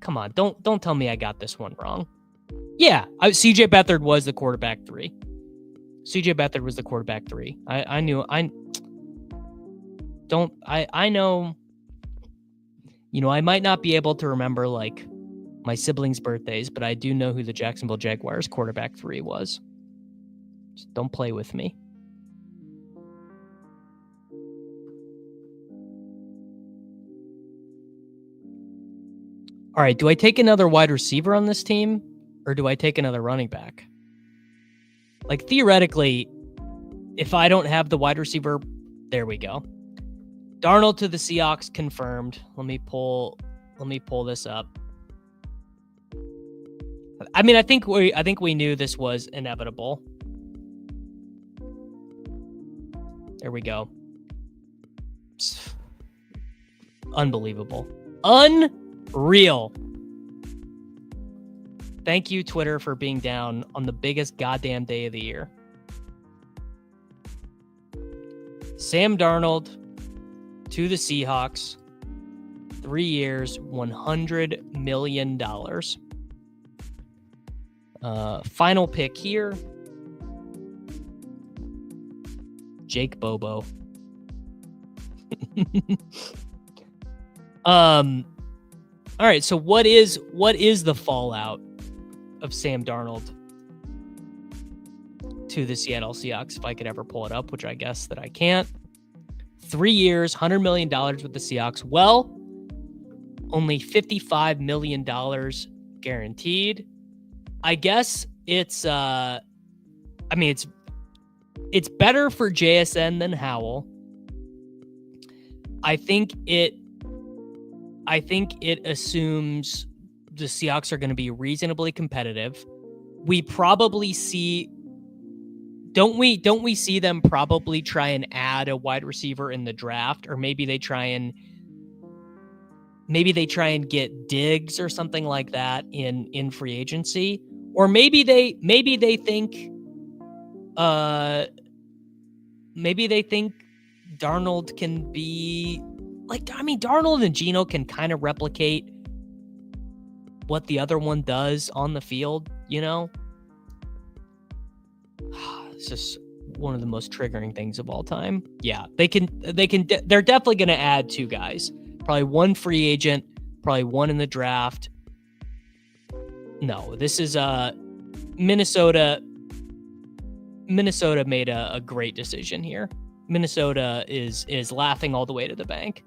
Come on, don't tell me I got this one wrong. Yeah, CJ Beathard was the quarterback 3. CJ Beathard was the quarterback 3. I know. I might not be able to remember like my siblings' birthdays, but I do know who the Jacksonville Jaguars quarterback 3 was. Just don't play with me. All right, do I take another wide receiver on this team, or do I take another running back? Like, theoretically, if I don't have the wide receiver, there we go. Darnold to the Seahawks confirmed. Let me pull this up. I mean, I think we knew this was inevitable. There we go. Unbelievable. Unreal. Thank you, Twitter, for being down on the biggest goddamn day of the year. Sam Darnold to the Seahawks. 3 years, $100 million. Final pick here. Jake Bobo. All right, so what is the fallout of Sam Darnold to the Seattle Seahawks, if I could ever pull it up, which I guess that I can't. 3 years, $100 million with the Seahawks. Well, only $55 million guaranteed. I guess it's better for JSN than Howell. I think it assumes the Seahawks are going to be reasonably competitive. We probably see, don't we see them probably try and add a wide receiver in the draft, or maybe they try and get Diggs or something like that in free agency, or maybe they think Darnold can be like, I mean, Darnold and Geno can kind of replicate what the other one does on the field, you know? It's just one of the most triggering things of all time. Yeah, they're definitely going to add 2 guys. Probably 1 free agent, probably 1 in the draft. No, this is Minnesota. Minnesota made a great decision here. Minnesota is laughing all the way to the bank.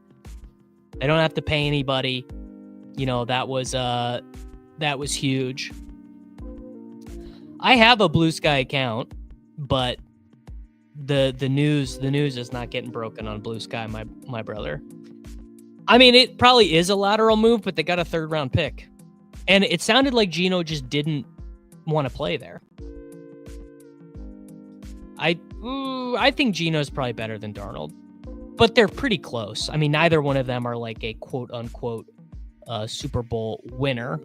They don't have to pay anybody. You know, that was huge. I have a Blue Sky account, but the news is not getting broken on Blue Sky, my brother. I mean, it probably is a lateral move, but they got a 3rd round pick. And it sounded like Geno just didn't want to play there. I think Geno's probably better than Darnold, but they're pretty close. I mean, neither one of them are like a quote unquote Super Bowl winner.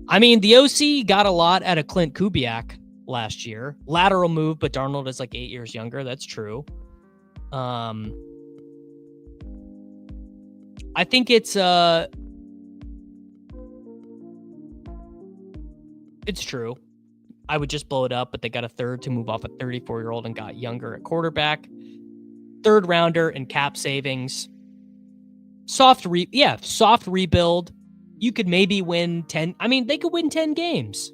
I mean, the OC got a lot out of Clint Kubiak last year. Lateral move, but Darnold is like 8 years younger. That's true. I think it's true. I would just blow it up, but they got a 3rd to move off a 34-year-old and got younger at quarterback. 3rd rounder and cap savings. Soft rebuild. You could maybe win 10. I mean, they could win 10 games.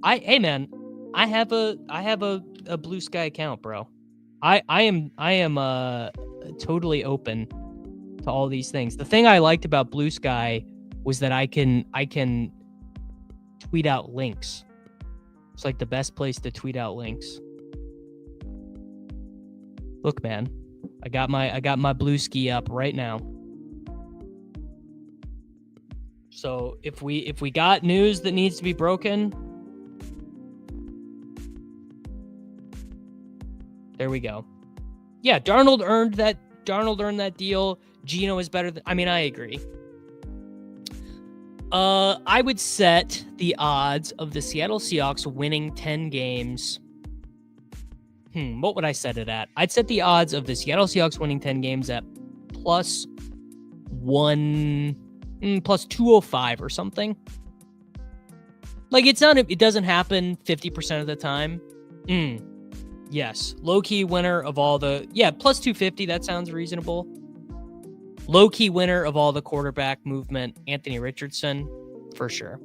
Hey man, I have a Blue Sky account, bro. I am totally open to all these things. The thing I liked about Blue Sky was that I can tweet out links. It's like the best place to tweet out links. Look, man, I got my Blue Ski up right now. So if we got news that needs to be broken, there we go. Yeah, Darnold earned that deal. Geno is better than, I mean, I agree. I would set the odds of the Seattle Seahawks winning 10 games. What would I set it at? I'd set the odds of the Seattle Seahawks winning 10 games at plus 205 or something. Like, it doesn't happen 50% of the time. Yes. Low-key winner of all the, plus 250. That sounds reasonable. Low-key winner of all the quarterback movement, Anthony Richardson, for sure.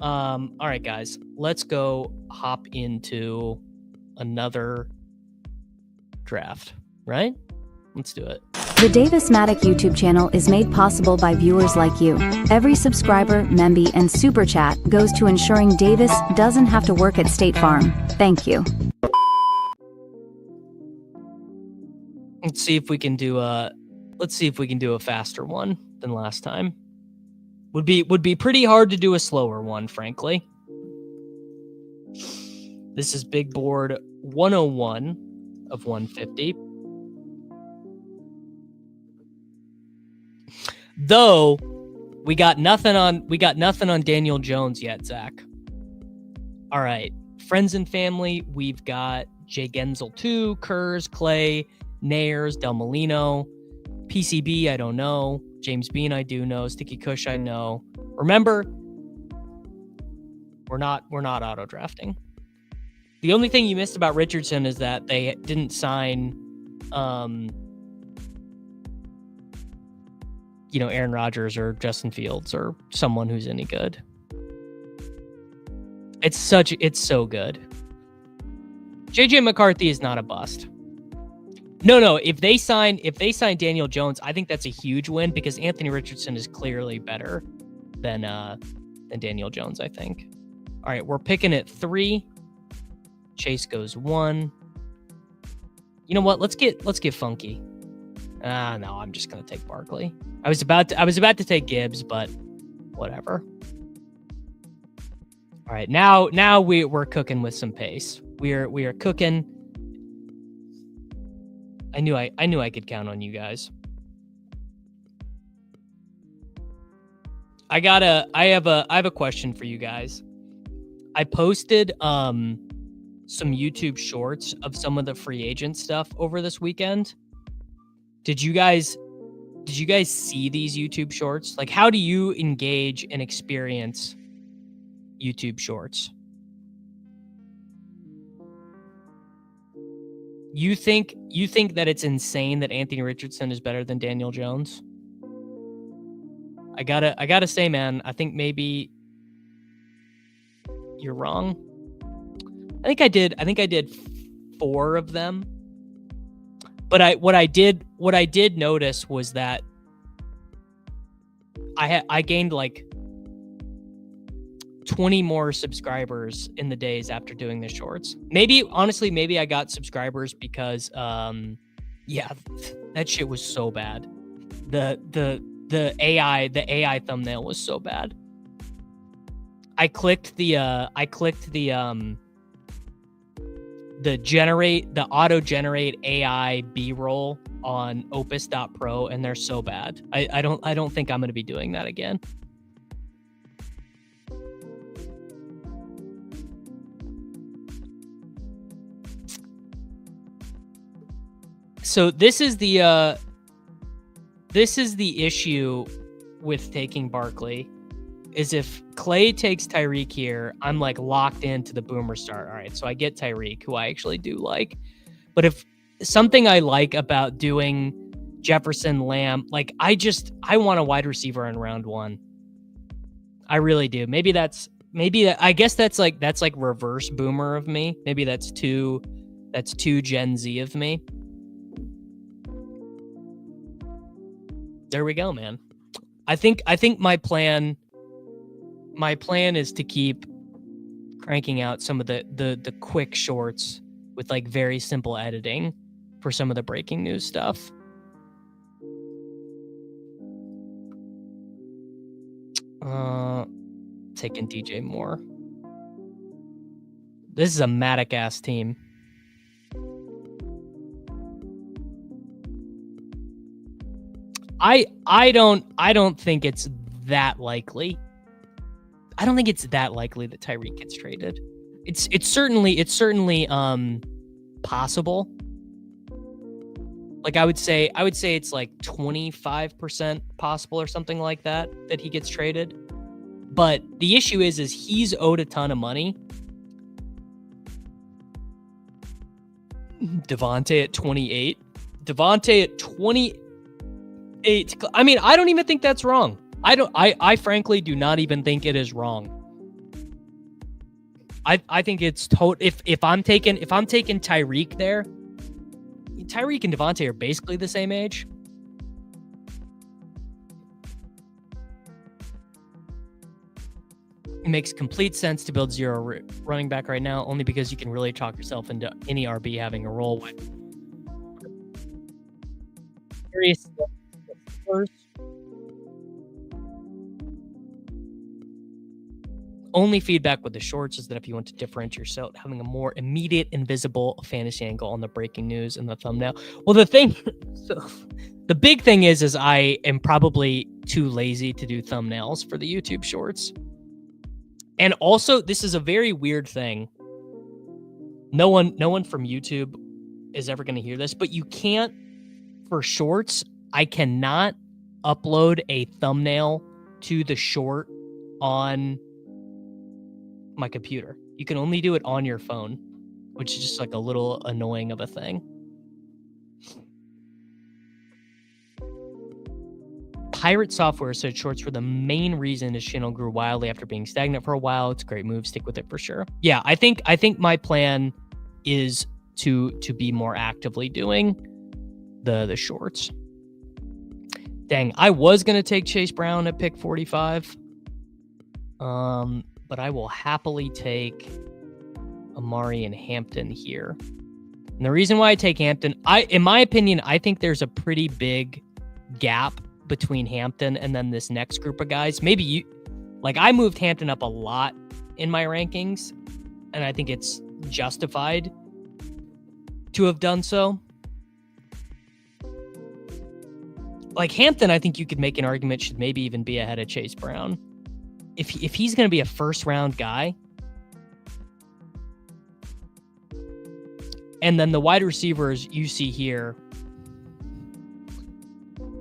All right, guys, let's go hop into another draft, right? Let's do it. The Davis Mattek YouTube channel is made possible by viewers like you. Every subscriber, memby, and super chat goes to ensuring Davis doesn't have to work at State Farm. Thank you. Let's see if we can do a faster one than last time. Would be pretty hard to do a slower one, frankly. This is big board 101 of 150. Though we got nothing on Daniel Jones yet, Zach. All right, friends and family, we've got Jay Genzel 2, Kurz, Clay, Nayers, Del Molino, PCB, I don't know. James Bean, I do know. Sticky Kush, I know. Remember, we're not auto drafting. The only thing you missed about Richardson is that they didn't sign, Aaron Rodgers or Justin Fields or someone who's any good. It's so good. JJ McCarthy is not a bust. No. If they sign Daniel Jones, I think that's a huge win because Anthony Richardson is clearly better than Daniel Jones, I think. All right, we're picking at 3. Chase goes 1. You know what? Let's get funky. No, I'm just gonna take Barkley. I was about to take Gibbs, but whatever. All right, now we're cooking with some pace. We are cooking. I knew I could count on you guys. I have a question for you guys. I posted some YouTube shorts of some of the free agent stuff over this weekend. Did you guys see these YouTube shorts? Like, how do you engage and experience YouTube shorts? You think that it's insane that Anthony Richardson is better than Daniel Jones? I gotta say, man, I think maybe you're wrong. I think I did 4 of them. But what I did notice was that I gained like 20 more subscribers in the days after doing the shorts. Maybe I got subscribers because that shit was so bad. The AI thumbnail was so bad. I clicked the auto generate AI B-roll on opus.pro, and they're so bad. I don't think I'm going to be doing that again. So this is the issue with taking Barkley, is if Clay takes Tyreek here, I'm like locked into the boomer start. All right, so I get Tyreek, who I actually do like. But if something I like about doing Jefferson, Lamb, like I want a wide receiver in round 1. I really do. I guess that's like reverse boomer of me. Maybe that's too Gen Z of me. There we go, man. I think my plan is to keep cranking out some of the quick shorts with like very simple editing for some of the breaking news stuff. Taking DJ Moore. This is a Mattek ass team. I don't think it's that likely. I don't think it's that likely that Tyreek gets traded. It's certainly possible. Like I would say it's like 25% possible or something like that he gets traded. But the issue is he's owed a ton of money. Devontae at 28. Devontae at 28. I mean, I don't even think that's wrong. I frankly do not even think it is wrong. I think it's if I'm taking Tyreek there, Tyreek and Devontae are basically the same age. It makes complete sense to build zero running back right now, only because you can really talk yourself into any RB having a role. Only feedback with the shorts is that if you want to differentiate yourself, having a more immediate and visible fantasy angle on the breaking news in the thumbnail. Well, the big thing is I am probably too lazy to do thumbnails for the YouTube shorts. And also, this is a very weird thing. No one from YouTube is ever going to hear this, but you can't, for shorts, I cannot upload a thumbnail to the short on my computer. You can only do it on your phone, which is just like a little annoying of a thing. Pirate Software said shorts were the main reason his channel grew wildly after being stagnant for a while. It's a great move. Stick with it for sure. Yeah, I think my plan is to be more actively doing the shorts. Dang, I was gonna take Chase Brown at pick 45. But I will happily take Amari and Hampton here. And the reason why I take Hampton, in my opinion, I think there's a pretty big gap between Hampton and then this next group of guys. Maybe I moved Hampton up a lot in my rankings, and I think it's justified to have done so. Like Hampton, I think you could make an argument should maybe even be ahead of Chase Brown. If he's going to be a first-round guy, and then the wide receivers you see here,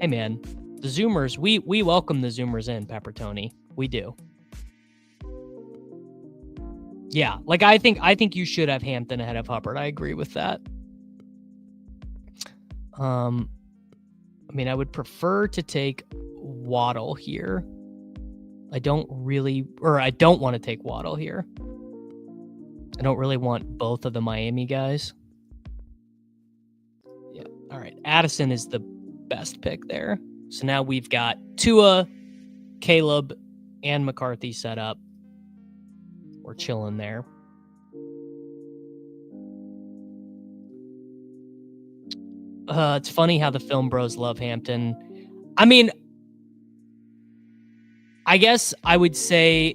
hey man, the Zoomers, we welcome the Zoomers in, Pepper Tony. We do. Yeah, like I think you should have Hampton ahead of Hubbard. I agree with that. I mean, I would prefer to take Waddle here. I don't want to take Waddle here. I don't really want both of the Miami guys. Yeah. All right. Addison is the best pick there. So now we've got Tua, Caleb, and McCarthy set up. We're chilling there. It's funny how the film bros love Hampton. I mean, I guess I would say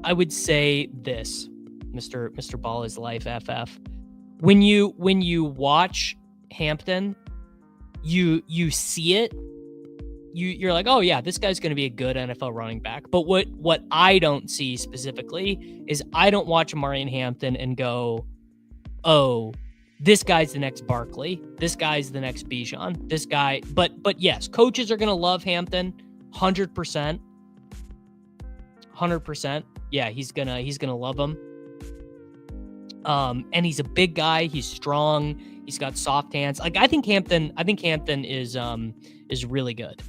this, Mr. Ball is Life FF. When you watch Hampton, you see it. You're like, oh yeah, this guy's going to be a good NFL running back. But what I don't see specifically is I don't watch Amari and Hampton and go, oh, this guy's the next Barkley. This guy's the next Bijan. This guy. But yes, coaches are going to love Hampton 100%. 100%. Yeah, he's gonna love him. And he's a big guy. He's strong. He's got soft hands. Like I think Hampton is really good.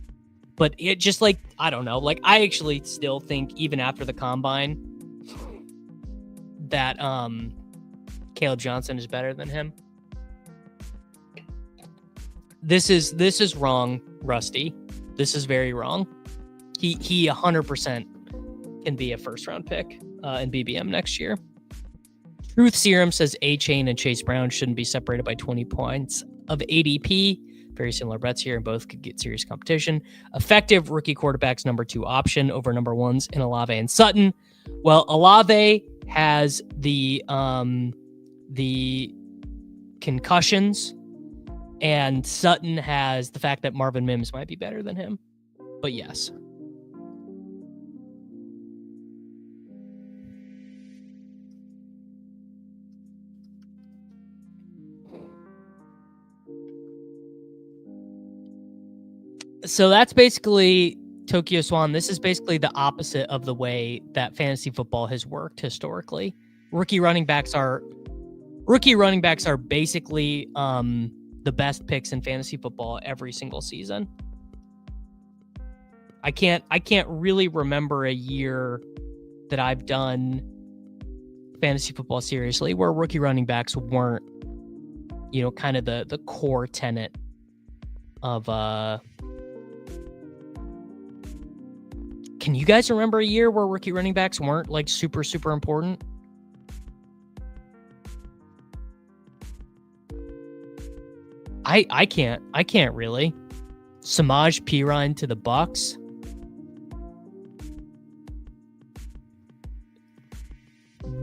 But it just like, I don't know. Like I actually still think even after the combine that Caleb Johnson is better than him. This is wrong, Rusty. This is very wrong. He 100% can be a first-round pick in BBM next year. Truth Serum says A-Chain and Chase Brown shouldn't be separated by 20 points of ADP. Very similar bets here, and both could get serious competition. Effective rookie quarterbacks number 2 option over number 1s in Olave and Sutton. Well, Olave has the concussions, and Sutton has the fact that Marvin Mims might be better than him. But yes. So that's basically Tokyo Swan. This is basically the opposite of the way that fantasy football has worked historically. Rookie running backs are basically the best picks in fantasy football every single season. I can't really remember a year that I've done fantasy football seriously where rookie running backs weren't, kind of the core tenet of Can you guys remember a year where rookie running backs weren't like super, super important? I can't really. Samaje Perine to the Bucs.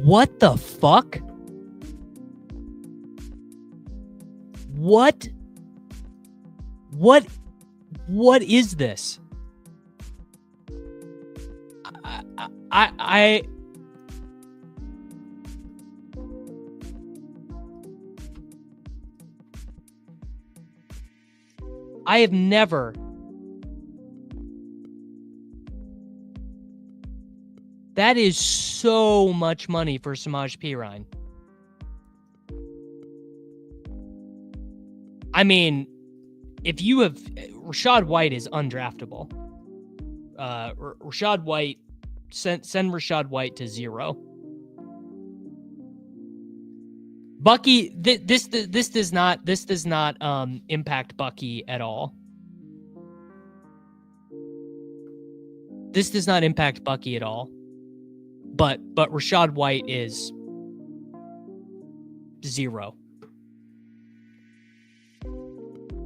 What the fuck? What is this? I have never That is so much money for Samaje Perine. I mean, if you have Rachaad White is undraftable. Rachaad White, send Rachaad White to 0. Bucky, this does not impact Bucky at all. This does not impact Bucky at all. But Rachaad White is 0.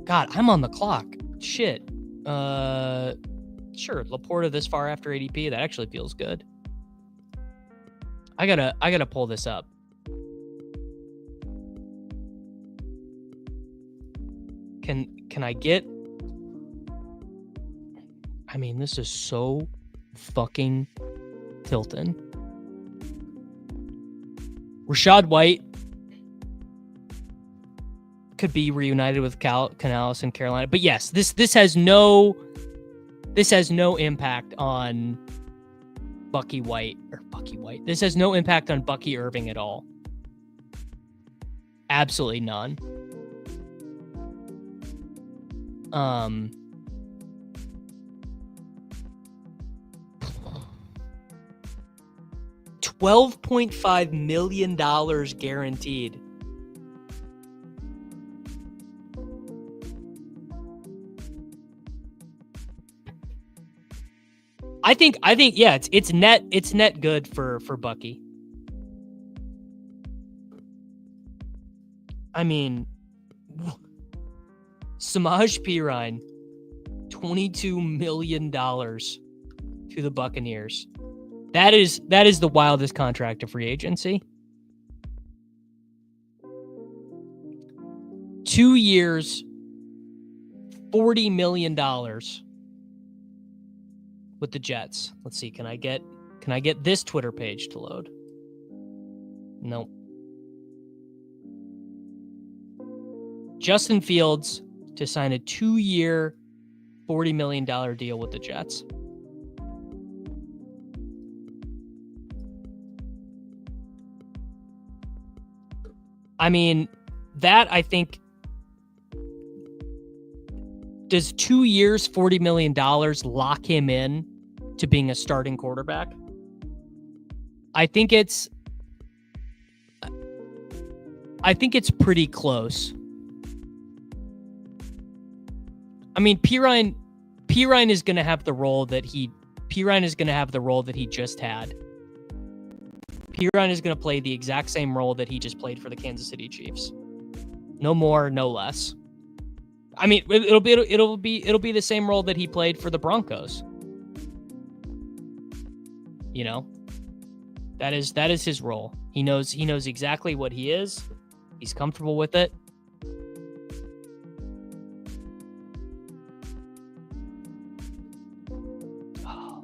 God, I'm on the clock. Shit. Sure, Laporta this far after ADP, that actually feels good. I gotta pull this up. Can I get? I mean, this is so fucking tilting. Rachaad White could be reunited with Canales in Carolina, but yes, this has no impact on Bucky White. This has no impact on Bucky Irving at all. Absolutely none. $12.5 million guaranteed. I think yeah, it's net good for Bucky. I mean, Samaje Perine, $22 million to the Buccaneers. That is the wildest contract of free agency. 2 years, $40 million with the Jets. Let's see, can I get this Twitter page to load? Nope. Justin Fields to sign a 2-year, $40 million deal with the Jets. I mean, that I think, does 2 years, $40 million lock him in to being a starting quarterback? I think it's pretty close. I mean, Perine is going to have the role that he just had. Perine is going to play the exact same role that he just played for the Kansas City Chiefs. No more, no less. I mean, it'll be the same role that he played for the Broncos. You know, that is his role. He knows exactly what he is. He's comfortable with it. Oh.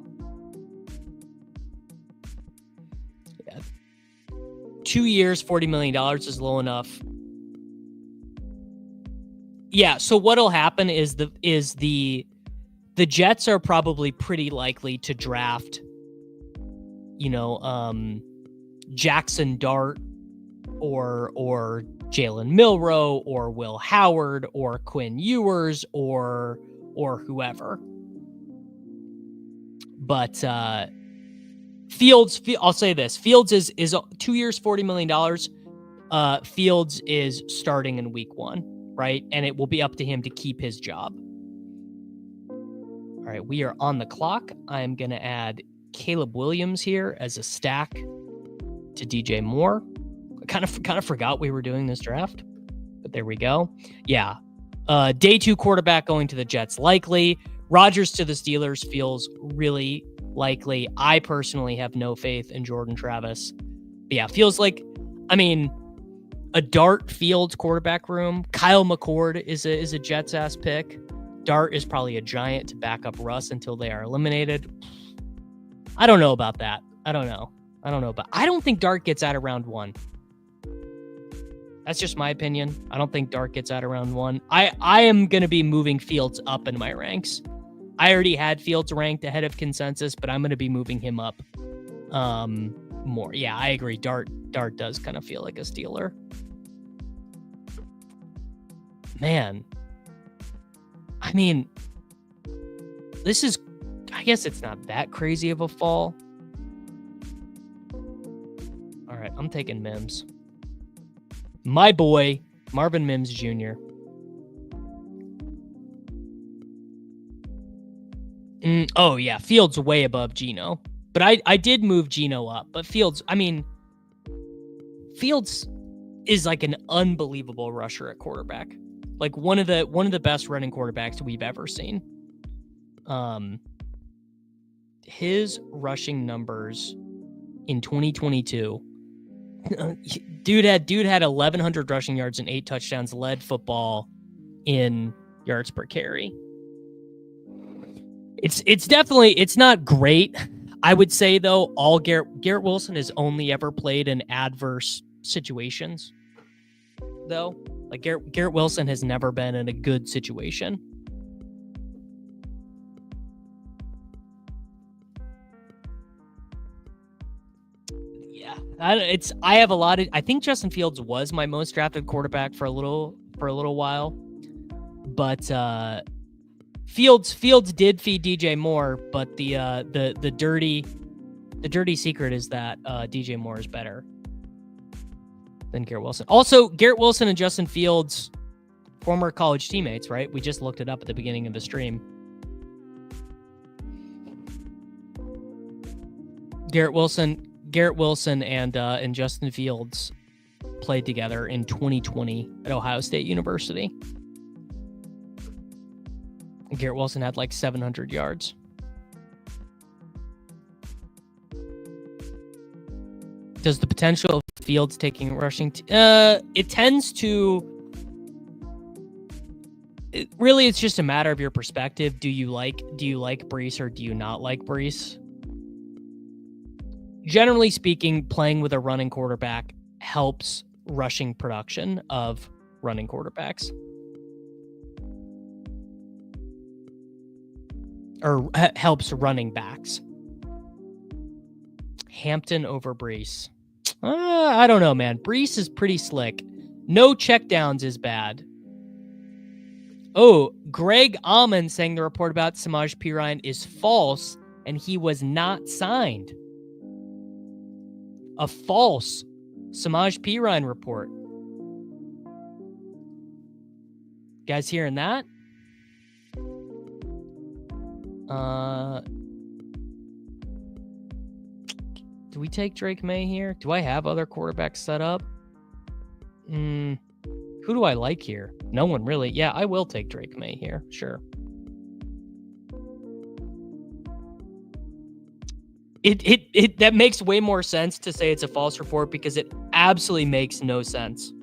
Yeah. 2 years, $40 million is low enough. Yeah, so what'll happen is the the Jets are probably pretty likely to draft, Jackson Dart or Jalen Milroe or Will Howard or Quinn Ewers or whoever. But Fields, I'll say this. Fields is 2 years, $40 million. Fields is starting in week 1, right? And it will be up to him to keep his job. All right, we are on the clock. I'm going to add Caleb Williams here as a stack to DJ Moore. I kind of forgot we were doing this draft, but there we go. Yeah. Day 2 quarterback going to the Jets, likely. Rodgers to the Steelers feels really likely. I personally have no faith in Jordan Travis. But yeah, feels like, a Dart Fields quarterback room. Kyle McCord is a Jets ass pick. Dart is probably a giant to back up Russ until they are eliminated. I don't know about that. I don't know. But I don't think Dart gets out of round 1. That's just my opinion. I don't think Dart gets out of round 1. I am going to be moving Fields up in my ranks. I already had Fields ranked ahead of consensus, but I'm going to be moving him up more. Yeah, I agree. Dart does kind of feel like a Steeler. Man. This is, I guess it's not that crazy of a fall. All right, I'm taking Mims. My boy, Marvin Mims Jr. Oh, yeah, Fields way above Geno. But I did move Geno up. But Fields is like an unbelievable rusher at quarterback. Like one of the best running quarterbacks we've ever seen. His rushing numbers in 2022. Dude had 1,100 rushing yards and 8 touchdowns, led football in yards per carry. It's not great. I would say though, all Garrett Wilson has only ever played in adverse situations. Though, like Garrett Wilson has never been in a good situation. Yeah, I think Justin Fields was my most drafted quarterback for a little while, but Fields did feed DJ Moore, but the dirty secret is that DJ Moore is better than Garrett Wilson. Also, Garrett Wilson and Justin Fields, former college teammates, right? We just looked it up at the beginning of the stream. Garrett Wilson and Justin Fields played together in 2020 at Ohio State University. Garrett Wilson had like 700 yards. Does the potential of Fields taking rushing? It tends to. It's just a matter of your perspective. Do you like Brees or do you not like Brees? Generally speaking, playing with a running quarterback helps rushing production of running quarterbacks. Or helps running backs. Hampton over Brees. I don't know, man. Brees is pretty slick. No checkdowns is bad. Oh, Greg Almond saying the report about Samaje Perine is false and he was not signed. A false Samaje Perine report. You guys hearing that? Do we take Drake May here? Do I have other quarterbacks set up? Who do I like here? No one really. Yeah, I will take Drake May here. Sure. That makes way more sense to say it's a false report because it absolutely makes no sense.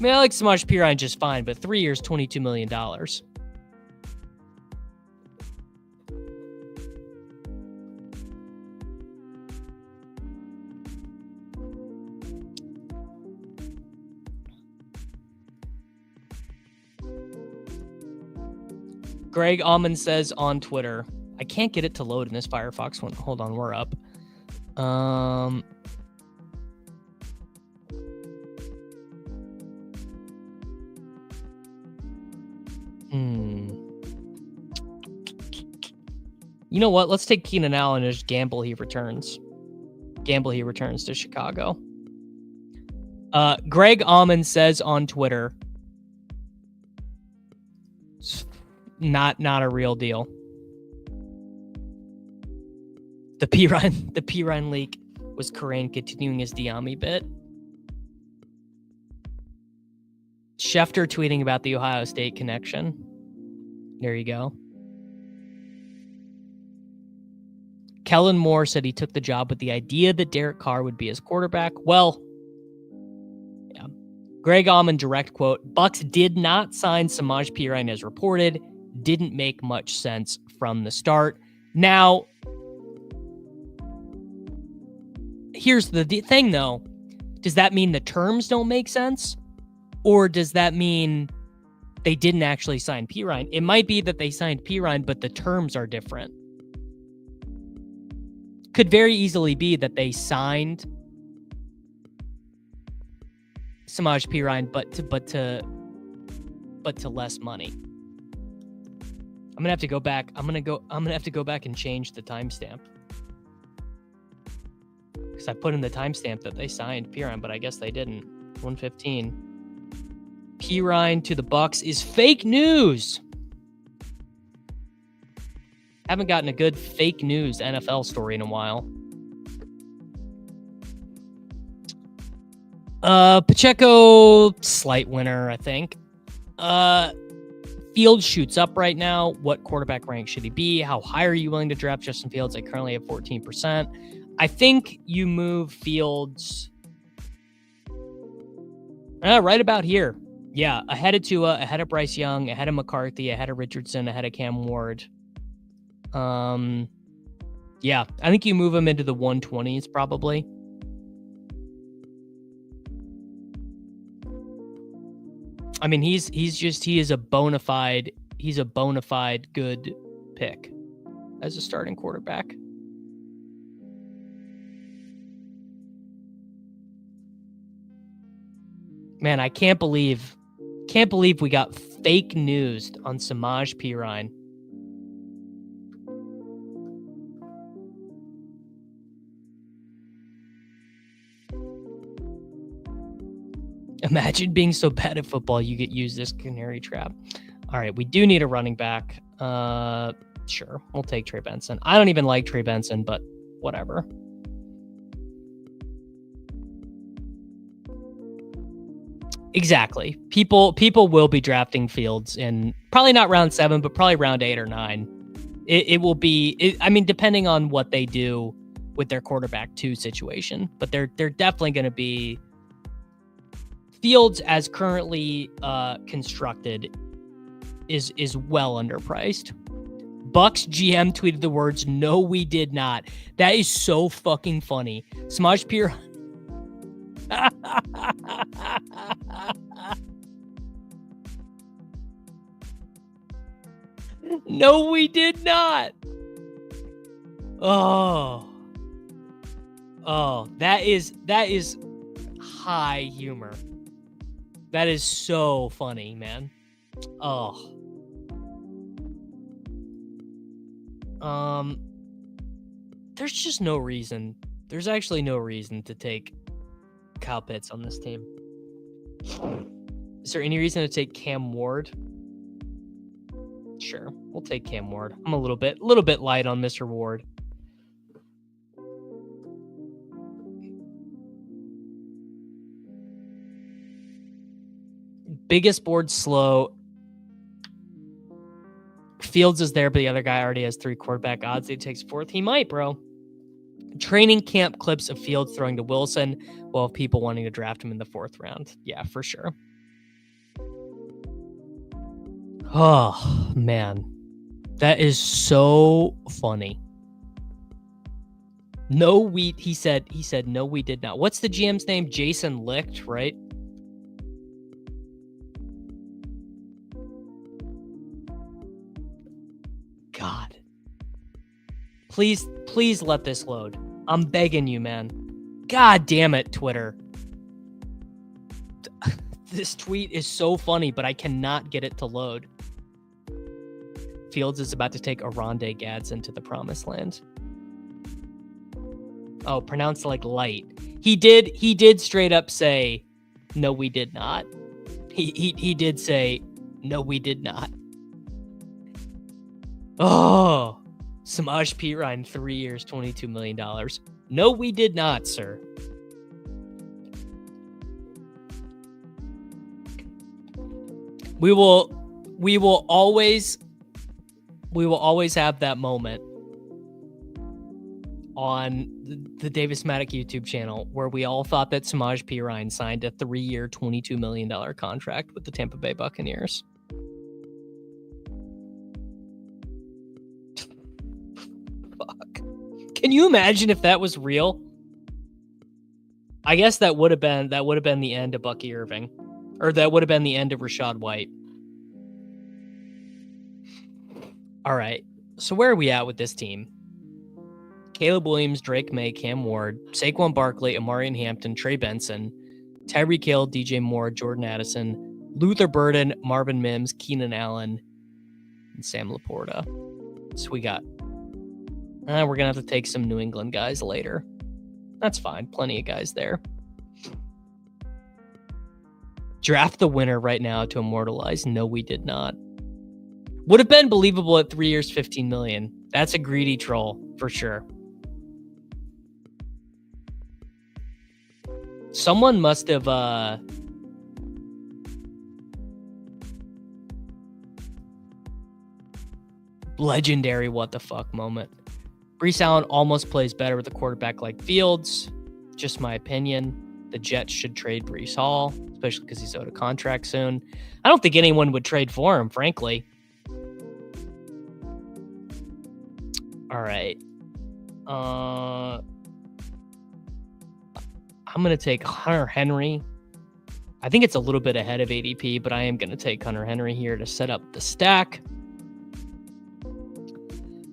I like Samaje Perine just fine, but 3 years, $22 million. Greg Almond says on Twitter, I can't get it to load in this Firefox one. Hold on, we're up. You know what? Let's take Keenan Allen and just gamble he returns. Gamble he returns to Chicago. Greg Almond says on Twitter, not a real deal. The Perine leak was Corain continuing his Dyami bit. Schefter tweeting about the Ohio State connection. There you go. Kellen Moore said he took the job with the idea that Derek Carr would be his quarterback. Well, yeah. Greg Almond direct quote, Bucs did not sign Samaje Perine as reported. Didn't make much sense from the start. Now, here's the thing, though. Does that mean the terms don't make sense? Or does that mean they didn't actually sign Perine? It might be that they signed Perine, but the terms are different. Could very easily be that they signed Samaje Perine, but to less money. I'm gonna have to go back. I'm gonna have to go back and change the timestamp. Because I put in the timestamp that they signed Perine, but I guess they didn't. 115. Perine to the Bucs is fake news. Haven't gotten a good fake news NFL story in a while. Pacheco, slight winner, I think. Fields shoots up right now. What quarterback rank should he be? How high are you willing to draft Justin Fields? I currently have 14%. I think you move Fields right about here. Yeah, ahead of Tua, ahead of Bryce Young, ahead of McCarthy, ahead of Richardson, ahead of Cam Ward. Yeah, I think you move him into the 120s probably. I mean, he is a bona fide good pick as a starting quarterback. Man, I can't believe we got fake news on Samaje Perine. Imagine being so bad at football you get used this canary trap. All right, we do need a running back. Sure, we'll take Trey Benson. I don't even like Trey Benson, but whatever. Exactly. People will be drafting Fields in probably not round 7, but probably round 8 or 9. It will be. I mean, depending on what they do with their quarterback 2 situation, but they're definitely going to be. Fields, as currently constructed, is well underpriced. Bucs GM tweeted the words, "No, we did not." That is so fucking funny. Samaje Perine. No, we did not. Oh, that is high humor. That is so funny, man. Oh. There's just no reason. There's actually no reason to take Kyle Pitts on this team. Is there any reason to take Cam Ward? Sure, we'll take Cam Ward. I'm a little bit light on Mr. Ward. Biggest board slow. Fields is there, but the other guy already has 3 quarterback odds. He takes 4th. He might, bro. Training camp clips of Fields throwing to Wilson. Well, people wanting to draft him in the 4th round. Yeah, for sure. Oh, man. That is so funny. No, he said, no, we did not. What's the GM's name? Jason Licht, right? Please let this load. I'm begging you, man. God damn it, Twitter. This tweet is so funny, but I cannot get it to load. Fields is about to take Oronde Gadsden to the promised land. Oh, pronounced like light. He did straight up say, no, we did not. He did say, no, we did not. Oh, Samaje Perine, 3 years, $22 million. No, we did not, sir. We will always have that moment on the Davis Mattek YouTube channel where we all thought that Samaje Perine signed a 3-year, $22 million contract with the Tampa Bay Buccaneers. Fuck. Can you imagine if that was real? I guess that would have been the end of Bucky Irving. Or that would have been the end of Rachaad White. All right. So where are we at with this team? Caleb Williams, Drake May, Cam Ward, Saquon Barkley, Amarian Hampton, Trey Benson, Tyreek Hill, DJ Moore, Jordan Addison, Luther Burden, Marvin Mims, Keenan Allen, and Sam Laporta. So we got... we're going to have to take some New England guys later. That's fine. Plenty of guys there. Draft the winner right now to immortalize. No, we did not. Would have been believable at 3 years, $15 million. That's a greedy troll for sure. Someone must have legendary what the fuck moment. Breece Allen almost plays better with a quarterback like Fields. Just my opinion. The Jets should trade Breece Hall, especially because he's out of contract soon. I don't think anyone would trade for him, frankly. All right. I'm going to take Hunter Henry. I think it's a little bit ahead of ADP, but I am going to take Hunter Henry here to set up the stack.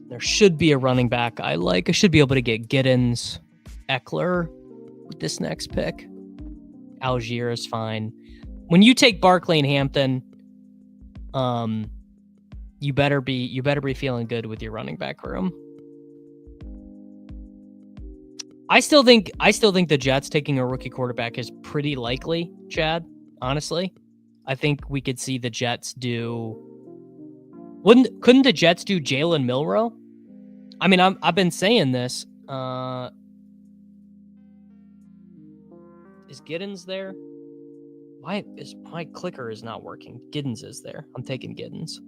There should be a running back I like. I should be able to get Giddens, Eckler with this next pick. Algier is fine. When you take Barkley and Hampton, you better be feeling good with your running back room. I still think the Jets taking a rookie quarterback is pretty likely, Chad, honestly. I think we could see the Jets do... Couldn't the Jets do Jalen Milroe? I mean, I've been saying this. Is Giddens there? My clicker is not working. Giddens is there. I'm taking Giddens.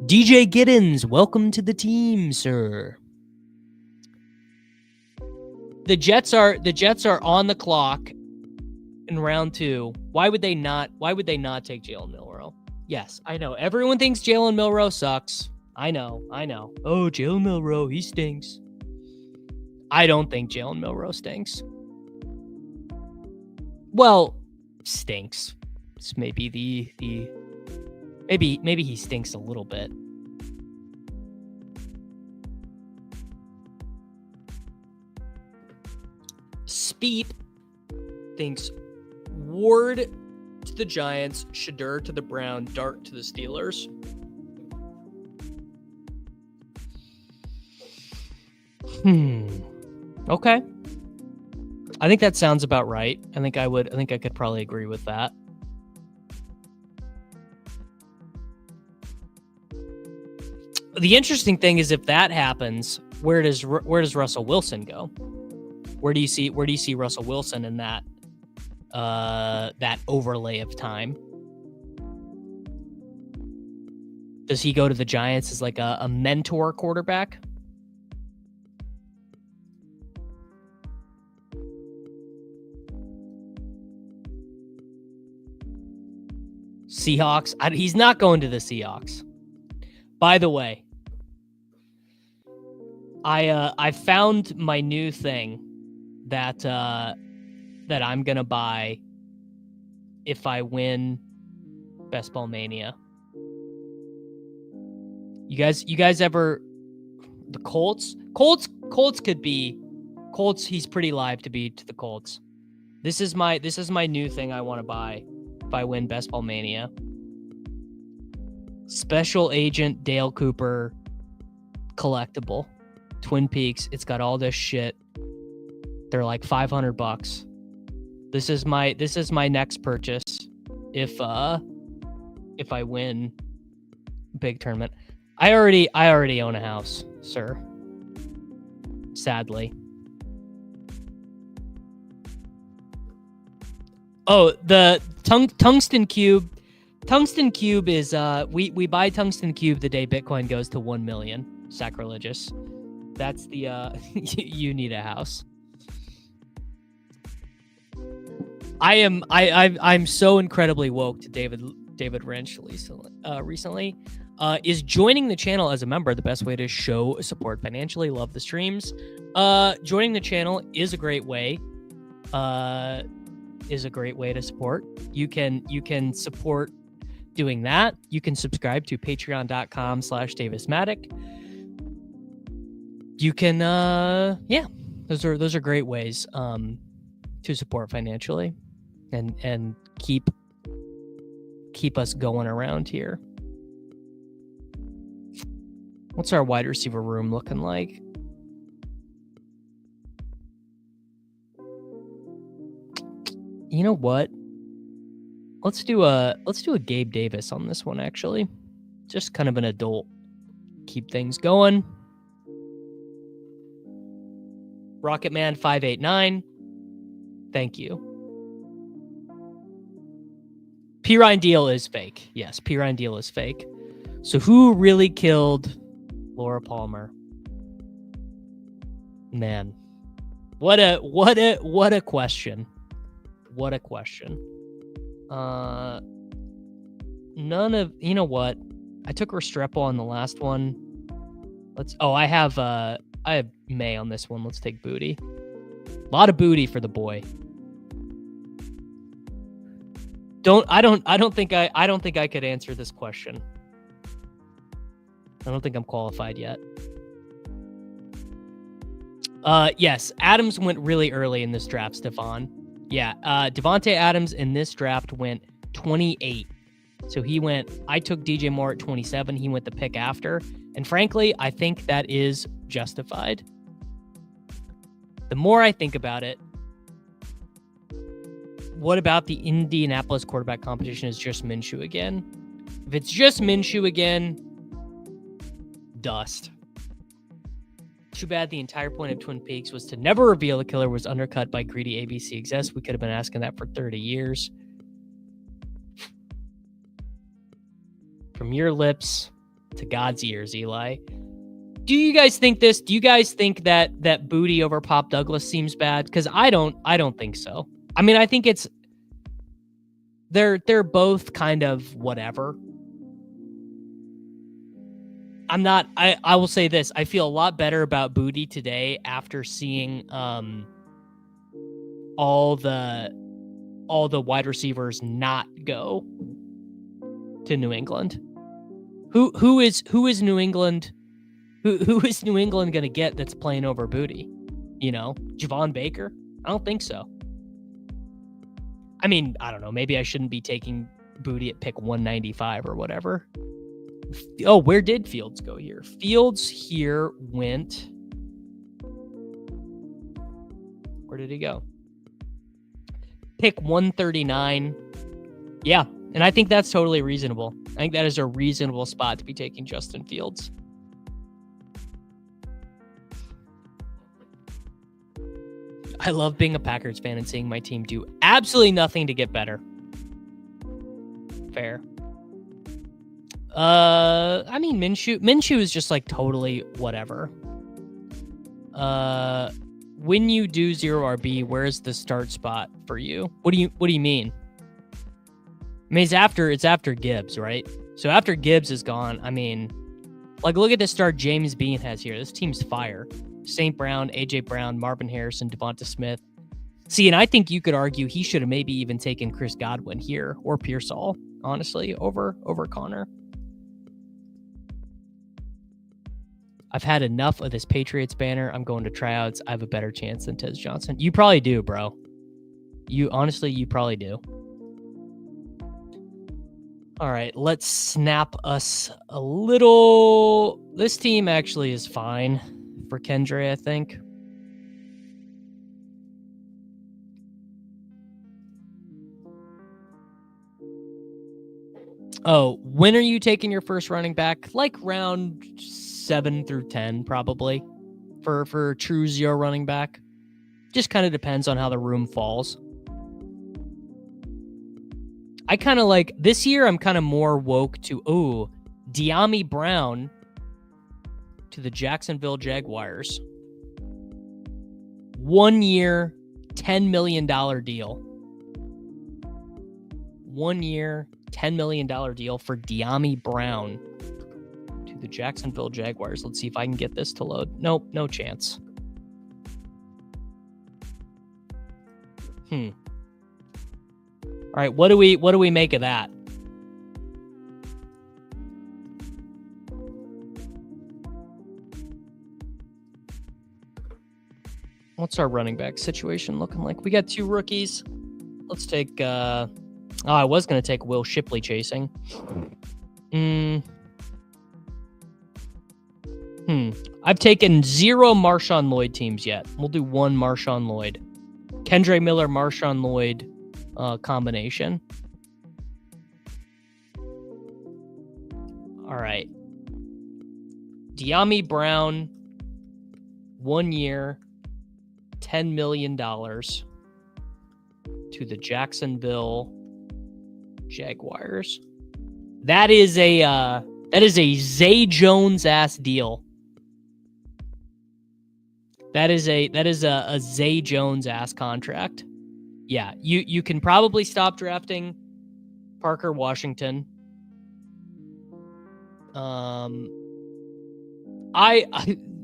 DJ Giddens, welcome to the team, sir. The Jets are on the clock in round 2. Why would they not take Jalen Milroe? Yes, I know. Everyone thinks Jalen Milroe sucks. I know. Oh, Jalen Milroe, he stinks. I don't think Jalen Milroe stinks. Well, stinks. It's maybe maybe he stinks a little bit. Speed thinks Ward to the Giants, Shadur to the Browns, Dart to the Steelers. Okay. I think that sounds about right. I think I could probably agree with that. The interesting thing is if that happens, where does Russell Wilson go? Where do you see Russell Wilson in that overlay of time? Does he go to the Giants as like a mentor quarterback? Seahawks? He's not going to the Seahawks. By the way, I found my new thing that I'm gonna buy if I win Best Ball Mania. You guys ever the Colts Colts could be Colts. He's pretty live to be to the Colts. This is my new thing I want to buy if I win Best Ball Mania. Special Agent Dale Cooper collectible. Twin Peaks. It's got all this shit. They're like $500. This is my next purchase if I win big tournament. I already own a house, sir. Sadly. Oh, the tungsten cube. Tungsten cube is we buy tungsten cube the day Bitcoin goes to 1 million. Sacrilegious. That's the you need a house. I'm so incredibly woke to David Wrench recently. Is joining the channel as a member the best way to show support financially? Love the streams. Joining the channel is a great way. Is a great way to support. You can support doing that. You can subscribe to patreon.com/DavisMattek. You can those are great ways to support financially and keep us going around here. What's our wide receiver room looking like? You know what? Let's do a Gabe Davis on this one, actually. Just kind of an adult. Keep things going. Rocketman 589. Thank you. Perine deal is fake. Yes, Perine deal is fake. So who really killed Laura Palmer? Man. What a question. What a question. None of, you know what? I took Restrepo on the last one. I have May on this one. Let's take Booty. A lot of booty for the boy. I don't think I could answer this question. I don't think I'm qualified yet. Yes, Adams went really early in this draft, Stefan. Yeah, Devontae Adams in this draft went 28. So I took DJ Moore at 27. He went the pick after. And frankly, I think that is justified. The more I think about it, what about the Indianapolis quarterback competition is just Minshew again? If it's just Minshew again, dust. Too bad the entire point of Twin Peaks was to never reveal the killer was undercut by greedy ABC execs. We could have been asking that for 30 years. From your lips to God's ears, Eli. Do you guys think this? Do you guys think that Booty over Pop Douglas seems bad? Because I don't think so. I mean, I think they're both kind of whatever. I will say this. I feel a lot better about Booty today after seeing all the wide receivers not go to New England. Who is New England? Who is New England going to get that's playing over Booty? You know, Javon Baker? I don't think so. I mean, I don't know. Maybe I shouldn't be taking Booty at pick 195 or whatever. Oh, where did Fields go here? Fields here went... Where did he go? Pick 139. Yeah, and I think that's totally reasonable. I think that is a reasonable spot to be taking Justin Fields. I love being a Packers fan and seeing my team do absolutely nothing to get better. Fair. I mean, Minshew is just like totally whatever. When you do 0 RB, where's the start spot for you? What do you mean? I mean, it's after Gibbs, right? So after Gibbs is gone, I mean, like, look at the start James Bean has here. This team's fire. St. Brown, AJ Brown, Marvin Harrison, Devonta Smith. See, and I think you could argue he should have maybe even taken Chris Godwin here or Pearsall, honestly, over Connor. I've had enough of this Patriots banner. I'm going to tryouts. I have a better chance than Tez Johnson. You probably do, bro. You probably do. All right, let's snap us a little. This team actually is fine for Kendra, I think. Oh, when are you taking your first running back? Like round 7 through 10, probably, for true zero running back. Just kind of depends on how the room falls. I kind of like this year. I'm kind of more woke to Dyami Brown to the Jacksonville Jaguars. 1 year, $10 million deal. 1 year, $10 million deal for Dyami Brown to the Jacksonville Jaguars. Let's see if I can get this to load. Nope, no chance. All right, what do we make of that? What's our running back situation looking like? We got 2 rookies. Let's take I was going to take Will Shipley chasing. I've taken 0 Marshawn Lloyd teams yet. We'll do 1 Marshawn Lloyd. Kendre Miller, Marshawn Lloyd combination. All right. Dyami Brown, 1 year, $10 million to the Jacksonville Jaguars. That is a Zay Jones ass deal. That is a Zay Jones ass contract. Yeah, you can probably stop drafting Parker Washington.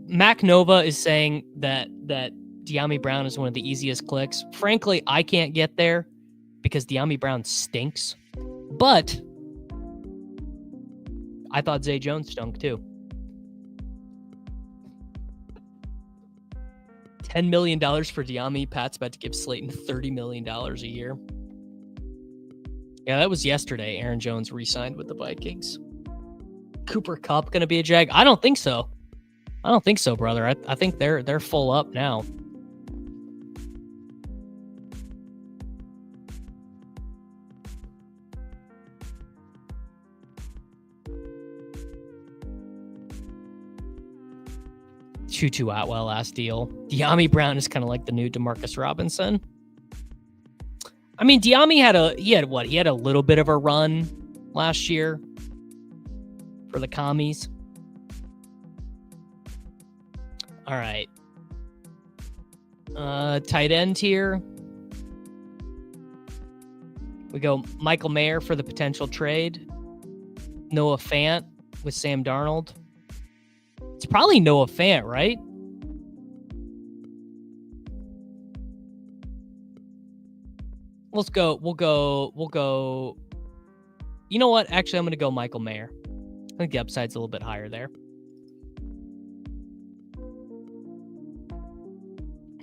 Mac Nova is saying that Dyami Brown is one of the easiest clicks. Frankly, I can't get there because Dyami Brown stinks. But I thought Zay Jones stunk too. $10 million for Dyami. Pat's about to give Slayton $30 million a year. Yeah, that was yesterday. Aaron Jones re-signed with the Vikings. Cooper Kupp going to be a Jag? I don't think so. I don't think so, brother. I think they're full up now. Tutu Atwell last deal. Dyami Brown is kind of like the new Demarcus Robinson. I mean, Dyami had a little bit of a run last year for the commies. All right. Tight end here. We go Michael Mayer for the potential trade. Noah Fant with Sam Darnold. It's probably Noah Fant, right? We'll go. You know what? Actually, I'm going to go Michael Mayer. I think the upside's a little bit higher there.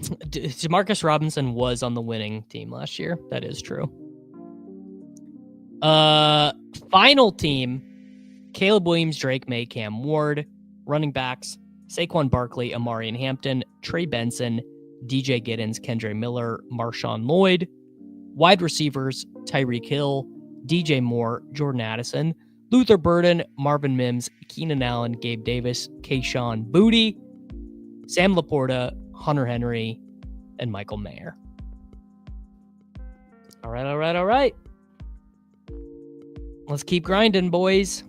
Demarcus Robinson was on the winning team last year. That is true. Final team: Caleb Williams, Drake May, Cam Ward. Running backs: Saquon Barkley, Amarian Hampton, Trey Benson, DJ Giddens, Kendre Miller, Marshawn Lloyd. Wide receivers: Tyreek Hill, DJ Moore, Jordan Addison, Luther Burden, Marvin Mims, Keenan Allen, Gabe Davis, Kayshon Boutte, Sam Laporta, Hunter Henry, and Michael Mayer. All right. Let's keep grinding, boys.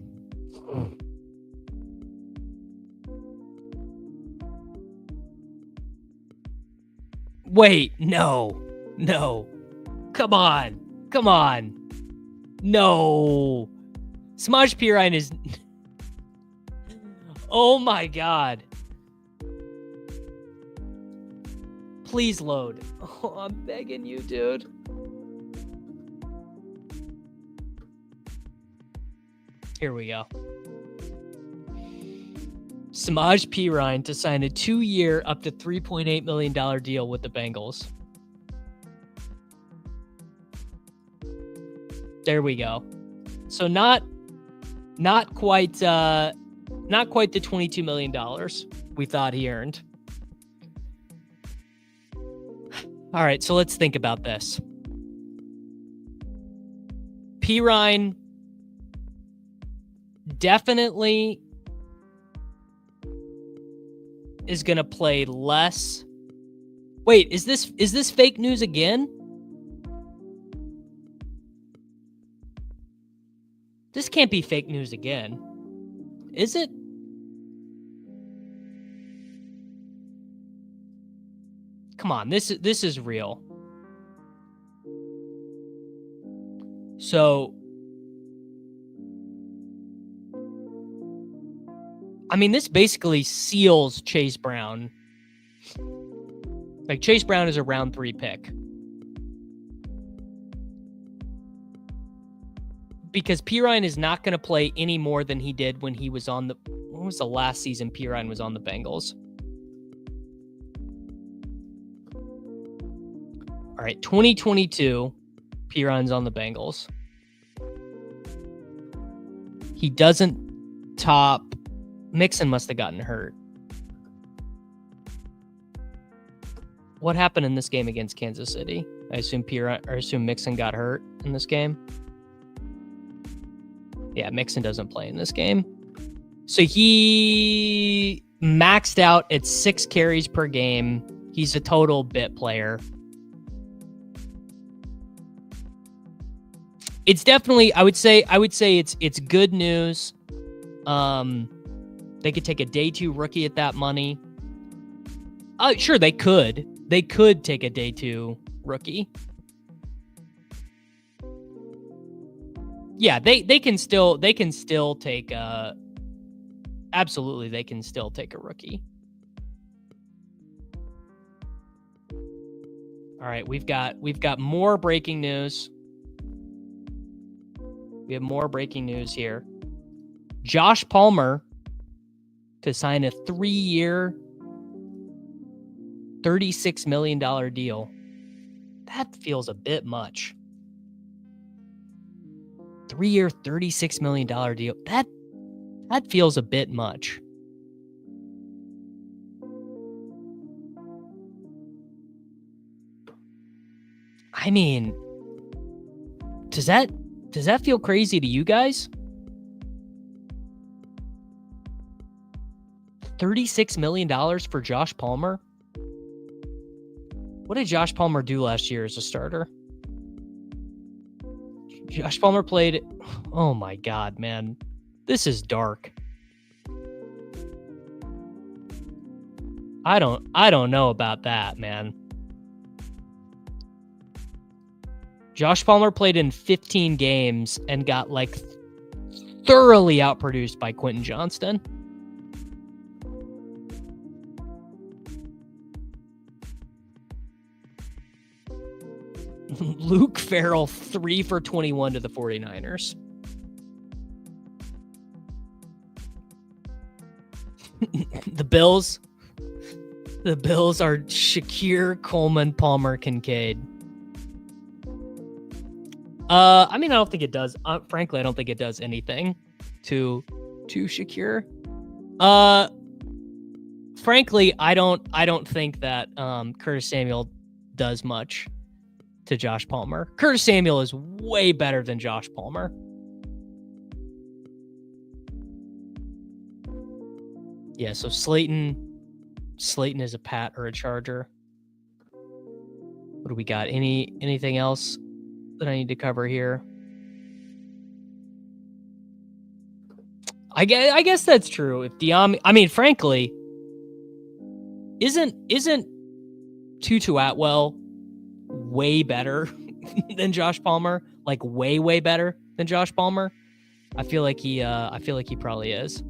Wait, no. Come on. No. Samaje Perine is... Oh my God. Please load. Oh, I'm begging you, dude. Here we go. Samaje Perine to sign a 2-year, up to $3.8 million deal with the Bengals. There we go. So not quite the $22 million we thought he earned. All right, so let's think about this. Perine definitely is going to play less. Wait, is this fake news again? This can't be fake news again. Is it? Come on, this is real. So, I mean, this basically seals Chase Brown. Like, Chase Brown is a round 3 pick. Because Perine is not going to play any more than he did when he was on the... When was the last season Perine was on the Bengals? All right, 2022, Perine's on the Bengals. He doesn't top... Mixon must have gotten hurt. What happened in this game against Kansas City? I assume Mixon got hurt in this game. Yeah, Mixon doesn't play in this game. So he maxed out at 6 carries per game. He's a total bit player. It's definitely, I would say it's good news. They could take a day 2 rookie at that money. Sure, they could. They could take a day 2 rookie. Yeah, they can still take absolutely they can still take a rookie. All right, we've got more breaking news. We have more breaking news here. Josh Palmer to sign a 3-year, $36 million deal. That feels a bit much. 3-year, $36 million deal. That feels a bit much. I mean, does that feel crazy to you guys? $36 million for Josh Palmer? What did Josh Palmer do last year as a starter? Josh Palmer played... Oh my God, man. This is dark. I don't know about that, man. Josh Palmer played in 15 games and got like thoroughly outproduced by Quentin Johnston. Luke Farrell, 3 for 21 to the 49ers. The Bills are Shakir, Coleman, Palmer, Kincaid. I mean, I don't think it does. Frankly, I don't think it does anything to Shakir. Frankly, I don't think that Curtis Samuel does much to Josh Palmer. Curtis Samuel is way better than Josh Palmer. Yeah, so Slayton is a Pat or a Charger. What do we got? Anything else that I need to cover here? I guess that's true. If Dyami, I mean, frankly, isn't Tutu Atwell way better than Josh Palmer? Like way better than Josh Palmer? I feel like he probably is.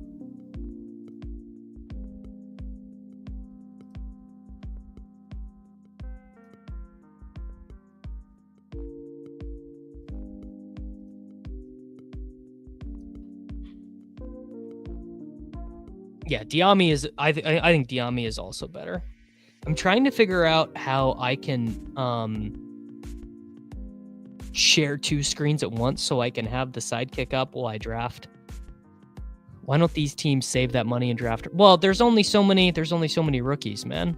Yeah, Dyami is. I think Dyami is also better. I'm trying to figure out how I can share 2 screens at once so I can have the sidekick up while I draft. Why don't these teams save that money and draft? Well, there's only so many rookies, man.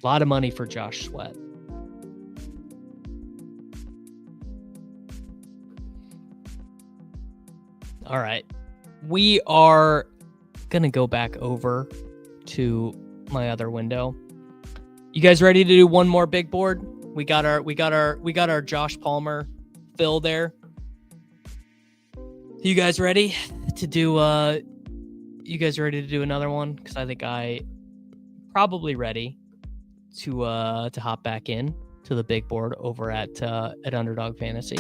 A lot of money for Josh Sweat. All right. We are going to go back over to my other window. You guys ready to do one more big board? We got our Josh Palmer fill there. You guys ready to do another one? Because I think I probably ready to hop back in to the big board over at Underdog Fantasy.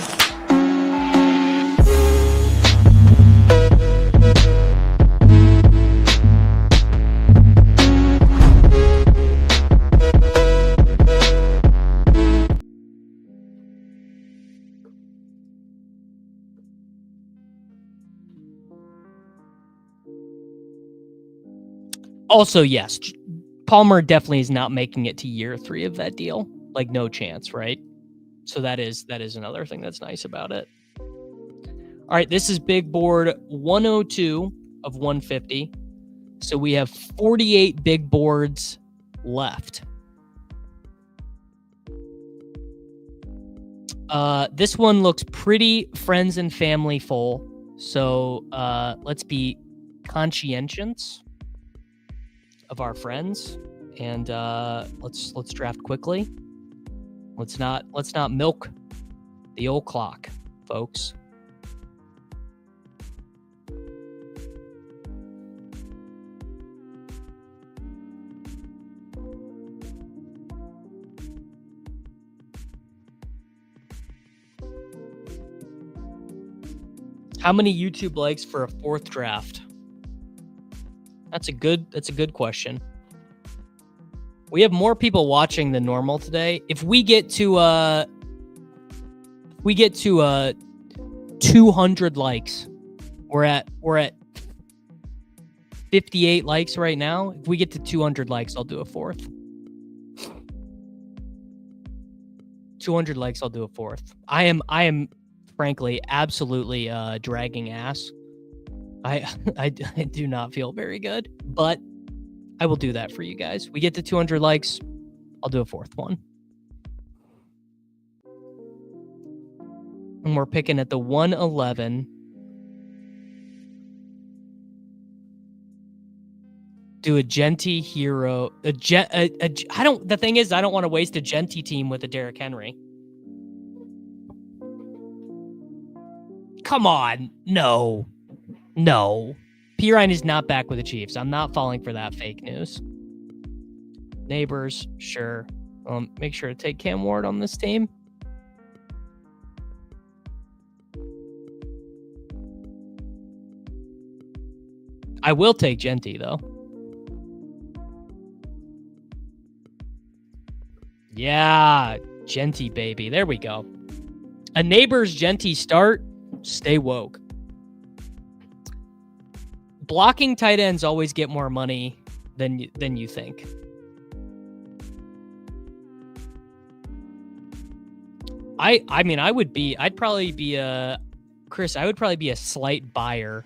Also, yes, Palmer definitely is not making it to year 3 of that deal. Like, no chance, right? So that is another thing that's nice about it. All right, this is big board 102 of 150. So we have 48 big boards left. This one looks pretty friends and family full. So let's be conscientious of our friends, and let's draft quickly. Let's not milk the old clock, folks. How many YouTube likes for a 4th draft? That's a good question. We have more people watching than normal today. If we get to 200 likes, we're at 58 likes right now. If we get to 200 likes, I'll do a 4th. 200 likes, I'll do a 4th. I am frankly absolutely dragging ass. I do not feel very good, but I will do that for you guys. We get to 200 likes, I'll do a 4th one. And we're picking at the 111. Do a Genty hero. The thing is, I don't want to waste a Genty team with a Derrick Henry. Come on. No. Perine is not back with the Chiefs. I'm not falling for that fake news. Neighbors, sure. Make sure to take Cam Ward on this team. I will take Genty, though. Yeah, Genty, baby. There we go. A neighbor's Genty start. Stay woke. Blocking tight ends always get more money than you think. I'd probably be a slight buyer.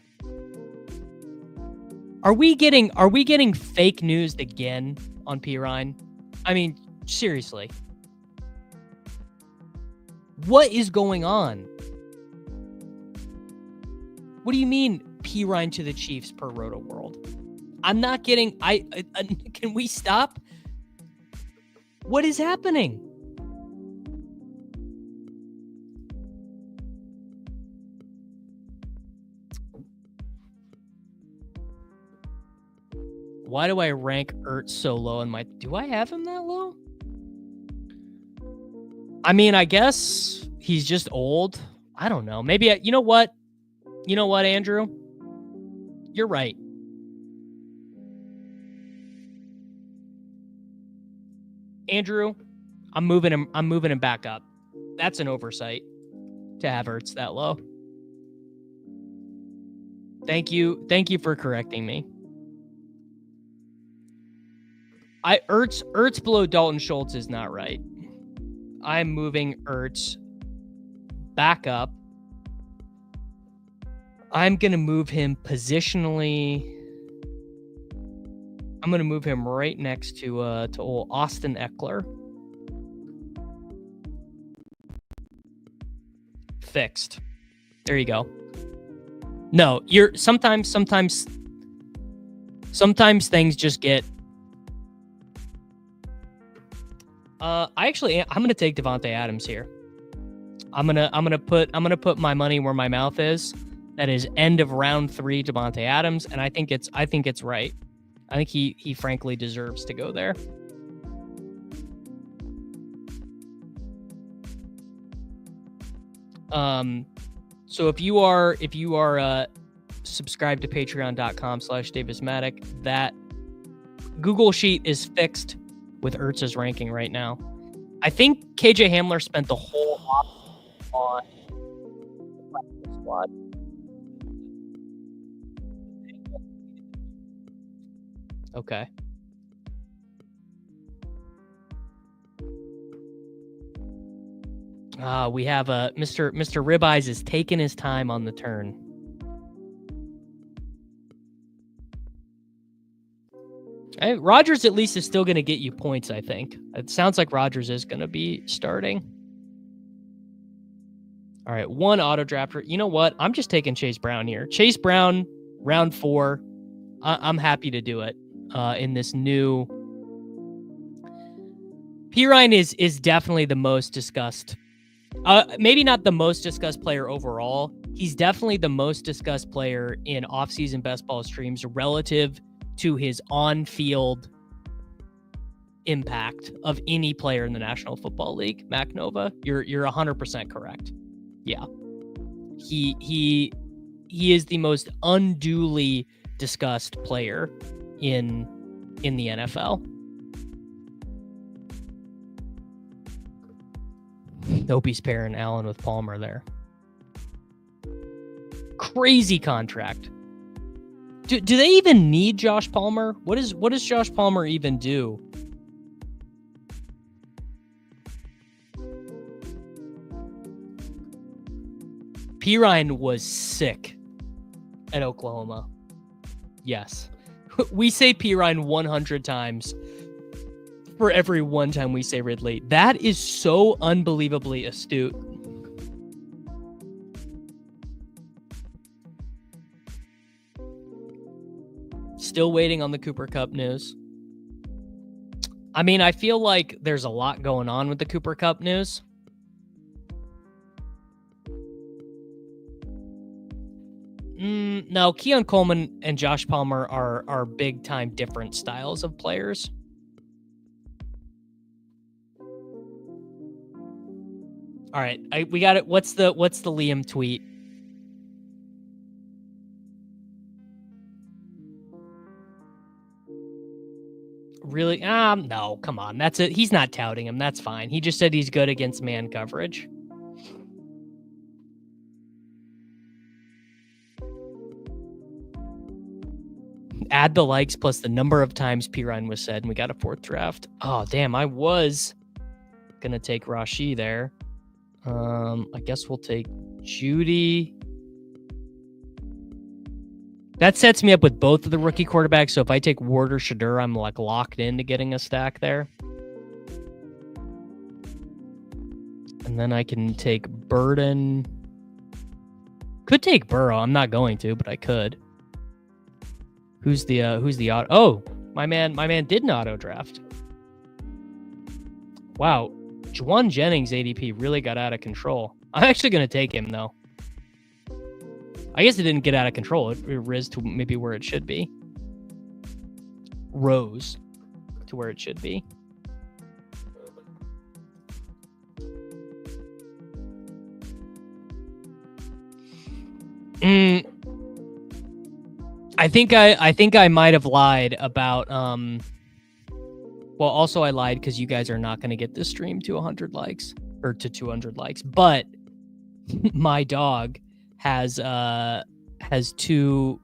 Are we getting fake news again on Perine? I mean, seriously. What is going on? What do you mean Perine to the Chiefs per Roto World? I'm not getting. Can we stop? What is happening? Why do I rank Ertz so low in my... Do I have him that low? I mean, I guess he's just old. I don't know. Maybe... you know what? You know what, Andrew? You're right. Andrew, I'm moving him back up. That's an oversight. to have Ertz that low. Thank you for correcting me. Ertz below Dalton Schultz is not right. I'm moving Ertz back up. I'm going to move him positionally. I'm going to move him right next to old Austin Eckler. Fixed. There you go. No, sometimes things just get. I'm going to take Devontae Adams here. I'm gonna put my money where my mouth is. That is end of round 3, Devontae Adams, and I think it's right. I think he frankly deserves to go there. So if you are subscribed to patreon.com/DavisMattek, that Google Sheet is fixed with Ertz's ranking right now. I think KJ Hamler spent the whole off on the practice squad. Okay. We have Mr. Ribeyes is taking his time on the turn. Rodgers at least is still going to get you points, I think. It sounds like Rodgers is going to be starting. All right, one auto drafter. You know what? I'm just taking Chase Brown here. Chase Brown, round 4. I'm happy to do it in this new. Perine is definitely the most discussed. Maybe not the most discussed player overall. He's definitely the most discussed player in off-season best ball streams relative to his on-field impact of any player in the National Football League. Mac Nova, you're 100% correct. Yeah, he is the most unduly discussed player in the NFL. Opie's pairing Allen with Palmer there. Crazy contract. Do they even need Josh Palmer? What does Josh Palmer even do? Perine was sick at Oklahoma. Yes. We say Perine 100 times for every one time we say Ridley. That is so unbelievably astute. Still waiting on the Cooper Kupp news. I mean, I feel like there's a lot going on with the Cooper Kupp news. No, Keon Coleman and Josh Palmer are big time different styles of players. All right, we got it. What's the Liam tweet? Really? No, come on. That's it. He's not touting him. That's fine. He just said he's good against man coverage. Add the likes plus the number of times Perine was said, and we got a 4th draft. Oh, damn. I was going to take Rashi there. I guess we'll take Judy. That sets me up with both of the rookie quarterbacks. So if I take Ward or Shadur, I'm like locked into getting a stack there. And then I can take Burden. Could take Burrow. I'm not going to, but I could. Who's the auto? Oh, my man did an auto draft. Wow. Juwan Jennings ADP really got out of control. I'm actually going to take him, though. I guess it didn't get out of control. It rose to maybe where it should be. Rose to where it should be. I think I might have lied about well, also I lied because you guys are not going to get this stream to 100 likes or to 200 likes, but my dog has two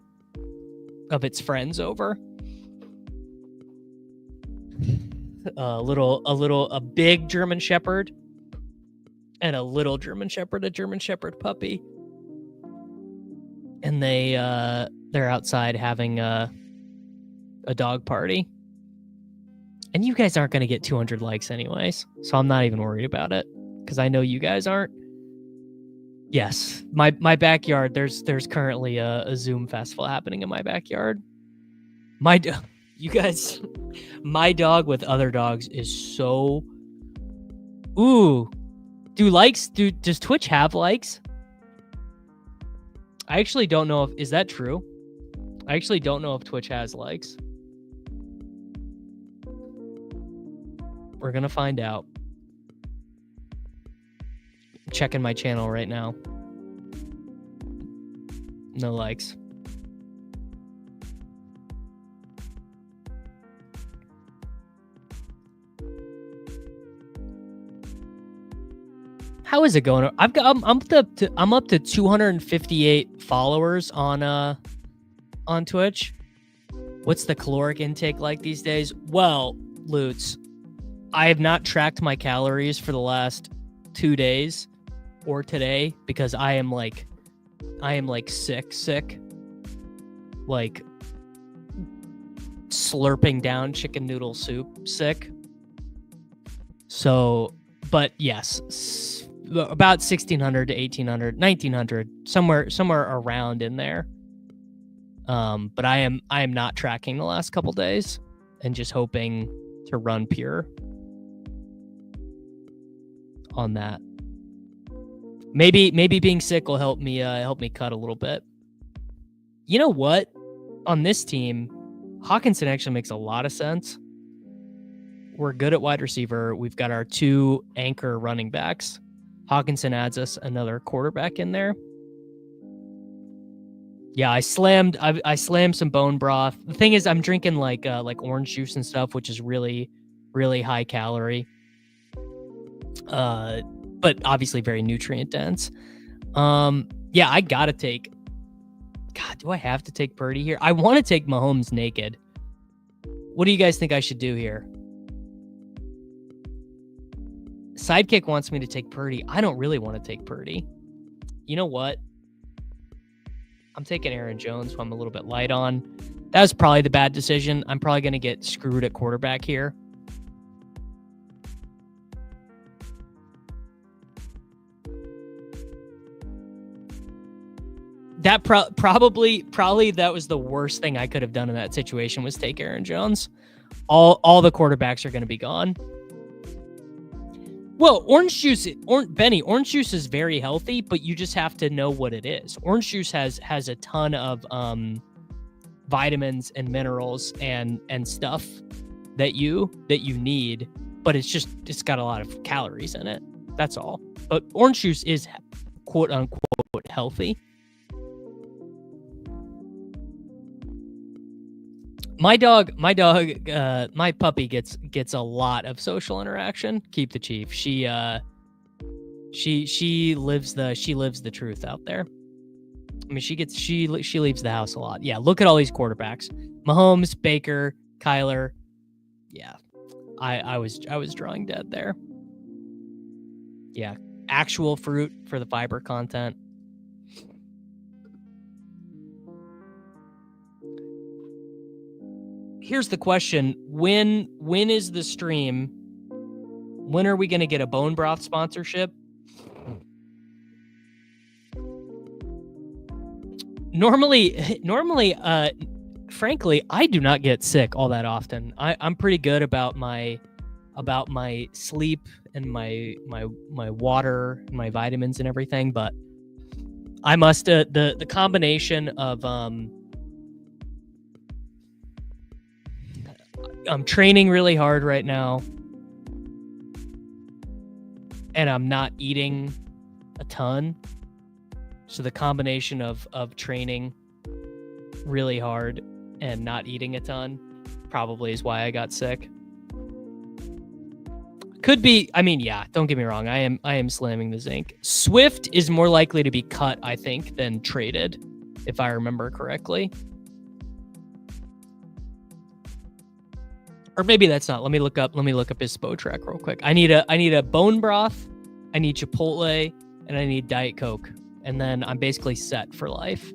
of its friends over. A big German Shepherd and a little German Shepherd, a German Shepherd puppy. And they're outside having a dog party. And you guys aren't going to get 200 likes anyways, so I'm not even worried about it because I know you guys aren't. Yes, my backyard, there's currently a Zoom festival happening in my backyard. You guys, my dog with other dogs is so... Ooh. Does Twitch have likes? I actually don't know if... Is that true? I actually don't know if Twitch has likes. We're gonna find out. I'm checking my channel right now. No likes. How is it going? I'm up to 258 followers on Twitch. What's the caloric intake like these days? Well, Lutz, I have not tracked my calories for the last 2 days or today because I am like sick, like slurping down chicken noodle soup sick. So, but yes, about 1,600 to 1,800, 1,900, somewhere around in there. But I am not tracking the last couple days and just hoping to run pure on that. Maybe being sick will help me cut a little bit. You know what? On this team, Hawkinson actually makes a lot of sense. We're good at wide receiver. We've got our 2 anchor running backs. Hawkinson adds us another quarterback in there. Yeah, I slammed some bone broth. The thing is, I'm drinking like orange juice and stuff, which is really, really high calorie. But obviously very nutrient dense. Yeah, I gotta take... God, do I have to take Purdy here? I want to take Mahomes naked. What do you guys think I should do here? Sidekick wants me to take Purdy. I don't really want to take Purdy. You know what? I'm taking Aaron Jones, who I'm a little bit light on. That was probably the bad decision. I'm probably going to get screwed at quarterback here. That probably that was the worst thing I could have done in that situation, was take Aaron Jones. All the quarterbacks are going to be gone. Well, orange juice is very healthy, but you just have to know what it is. Orange juice has a ton of vitamins and minerals and stuff that you need, but it's got a lot of calories in it. That's all. But orange juice is quote unquote healthy. My puppy gets a lot of social interaction. Keep the Chief. She lives the truth out there. I mean, she leaves the house a lot. Yeah, look at all these quarterbacks: Mahomes, Baker, Kyler. Yeah, I was drawing dead there. Yeah, actual fruit for the fiber content. Here's the question. When is the stream? When are we going to get a bone broth sponsorship? Normally, frankly, I do not get sick all that often. I'm pretty good about my sleep and my water, my vitamins and everything, but I must the combination of I'm training really hard right now, and I'm not eating a ton. So the combination of training really hard and not eating a ton probably is why I got sick. Could be. I mean, yeah. Don't get me wrong. I am slamming the zinc. Swift is more likely to be cut, I think, than traded, if I remember correctly. Or maybe that's not. Let me look up his SPO track real quick. I need a bone broth, I need Chipotle, and I need Diet Coke. And then I'm basically set for life.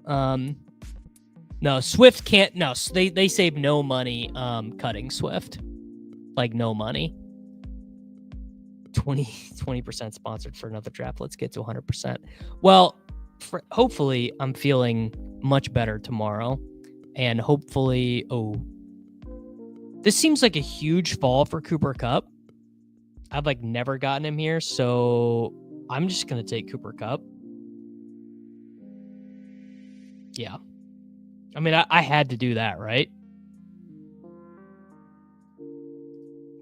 No, Swift can't. No, they save no money cutting Swift. Like no money. 20% sponsored for another draft. Let's get to 100%. Well, hopefully I'm feeling much better tomorrow. And hopefully, this seems like a huge fall for Cooper Kupp. I've like never gotten him here, so I'm just going to take Cooper Kupp. Yeah. I mean, I had to do that, right?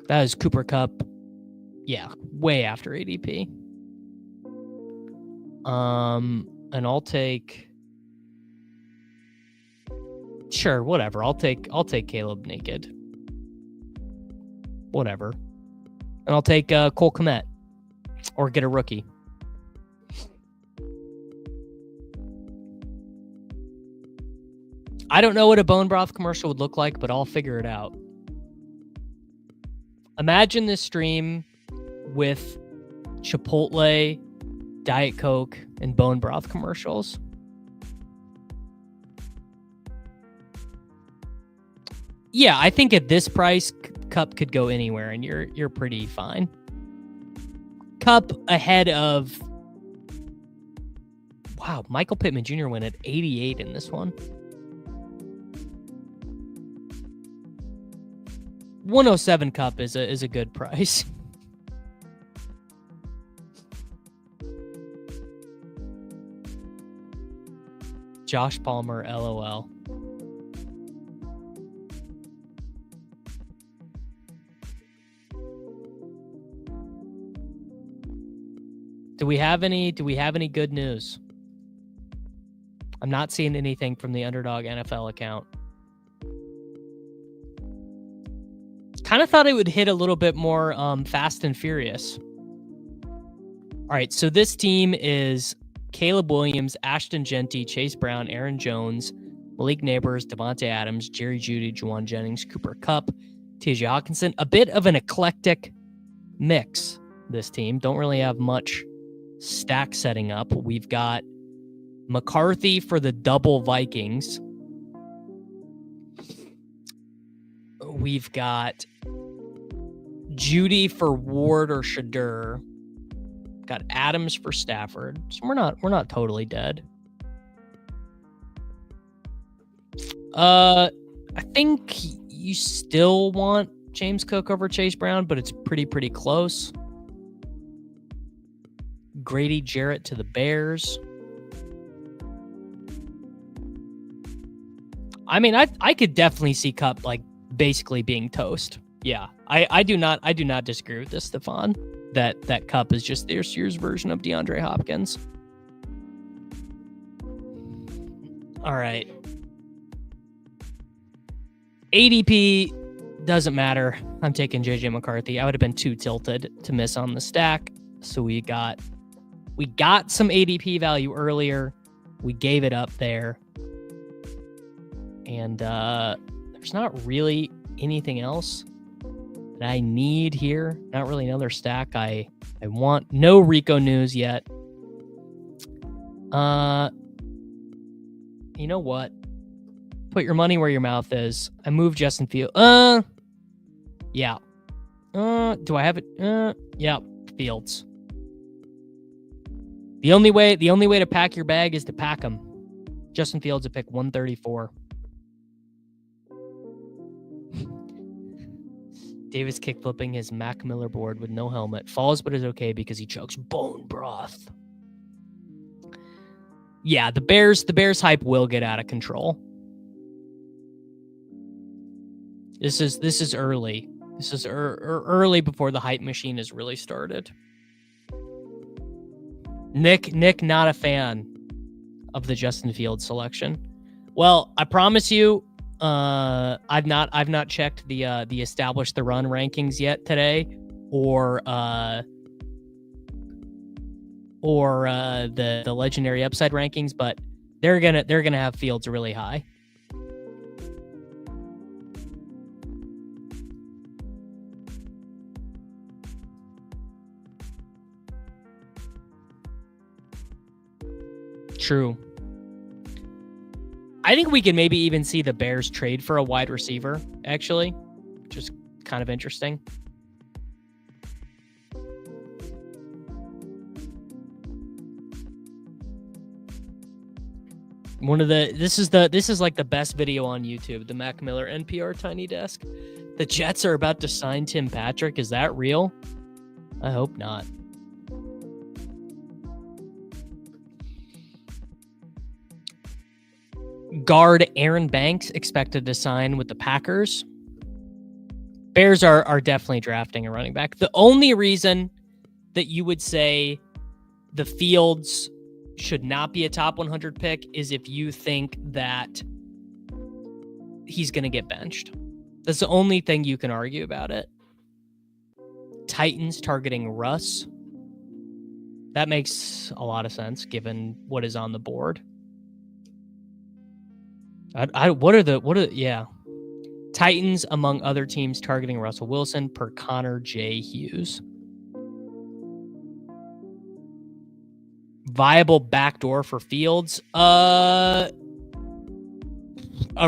That is Cooper Kupp. Yeah, way after ADP. And I'll take. Sure, whatever. I'll take Caleb naked. Whatever. And I'll take Cole Kmet. Or get a rookie. I don't know what a bone broth commercial would look like, but I'll figure it out. Imagine this stream with Chipotle, Diet Coke, and bone broth commercials. Yeah, I think at this price, Kupp could go anywhere, and you're pretty fine. Kupp ahead of... Wow, Michael Pittman Jr. went at 88 in this one. 107 Kupp is a good price. Josh Palmer, LOL. Do we have any good news? I'm not seeing anything from the Underdog NFL account. Kind of thought it would hit a little bit more fast and furious. All right, so this team is Caleb Williams, Ashton Genty, Chase Brown, Aaron Jones, Malik Neighbors, Devontae Adams, Jerry Jeudy, Juwan Jennings, Cooper Kupp, T.J. Hawkinson. A bit of an eclectic mix, this team. Don't really have much stack setting up. We've got McCarthy for the double Vikings. We've got Jeudy for Ward or Shadur. Got Adams for Stafford. So we're not totally dead. I think you still want James Cook over Chase Brown, but it's pretty close. Grady Jarrett to the Bears. I mean, I could definitely see Kupp like basically being toast. Yeah, I do not disagree with this, Stefan. That Kupp is just this year's version of DeAndre Hopkins. All right. ADP doesn't matter. I'm taking JJ McCarthy. I would have been too tilted to miss on the stack. So we got some ADP value earlier. We gave it up there. And there's not really anything else that I need here. Not really another stack. I want no Rico news yet. You know what? Put your money where your mouth is. I moved Justin Fields. Yeah. Do I have it? Yeah. Fields. The only way to pack your bag is to pack them. Justin Fields at pick 134. Davis kickflipping his Mac Miller board with no helmet. Falls, but is okay because he chokes bone broth. Yeah, the Bears hype will get out of control. This is early. This is early before the hype machine has really started. Nick, not a fan of the Justin Fields selection. Well, I promise you, I've not checked the establish the run rankings yet today, or the legendary upside rankings, but they're gonna have Fields really high. True. I think we can maybe even see the Bears trade for a wide receiver, actually, which is kind of interesting. This is like the best video on YouTube, the Mac Miller NPR Tiny Desk. The Jets are about to sign Tim Patrick. Is that real? I hope not. Guard Aaron Banks expected to sign with the Packers. Bears are definitely drafting a running back. The only reason that you would say the Fields should not be a top 100 pick is if you think that he's going to get benched. That's the only thing you can argue about it. Titans targeting Russ. That makes a lot of sense given what is on the board. Titans, among other teams, targeting Russell Wilson per Connor J. Hughes. Viable backdoor for Fields. A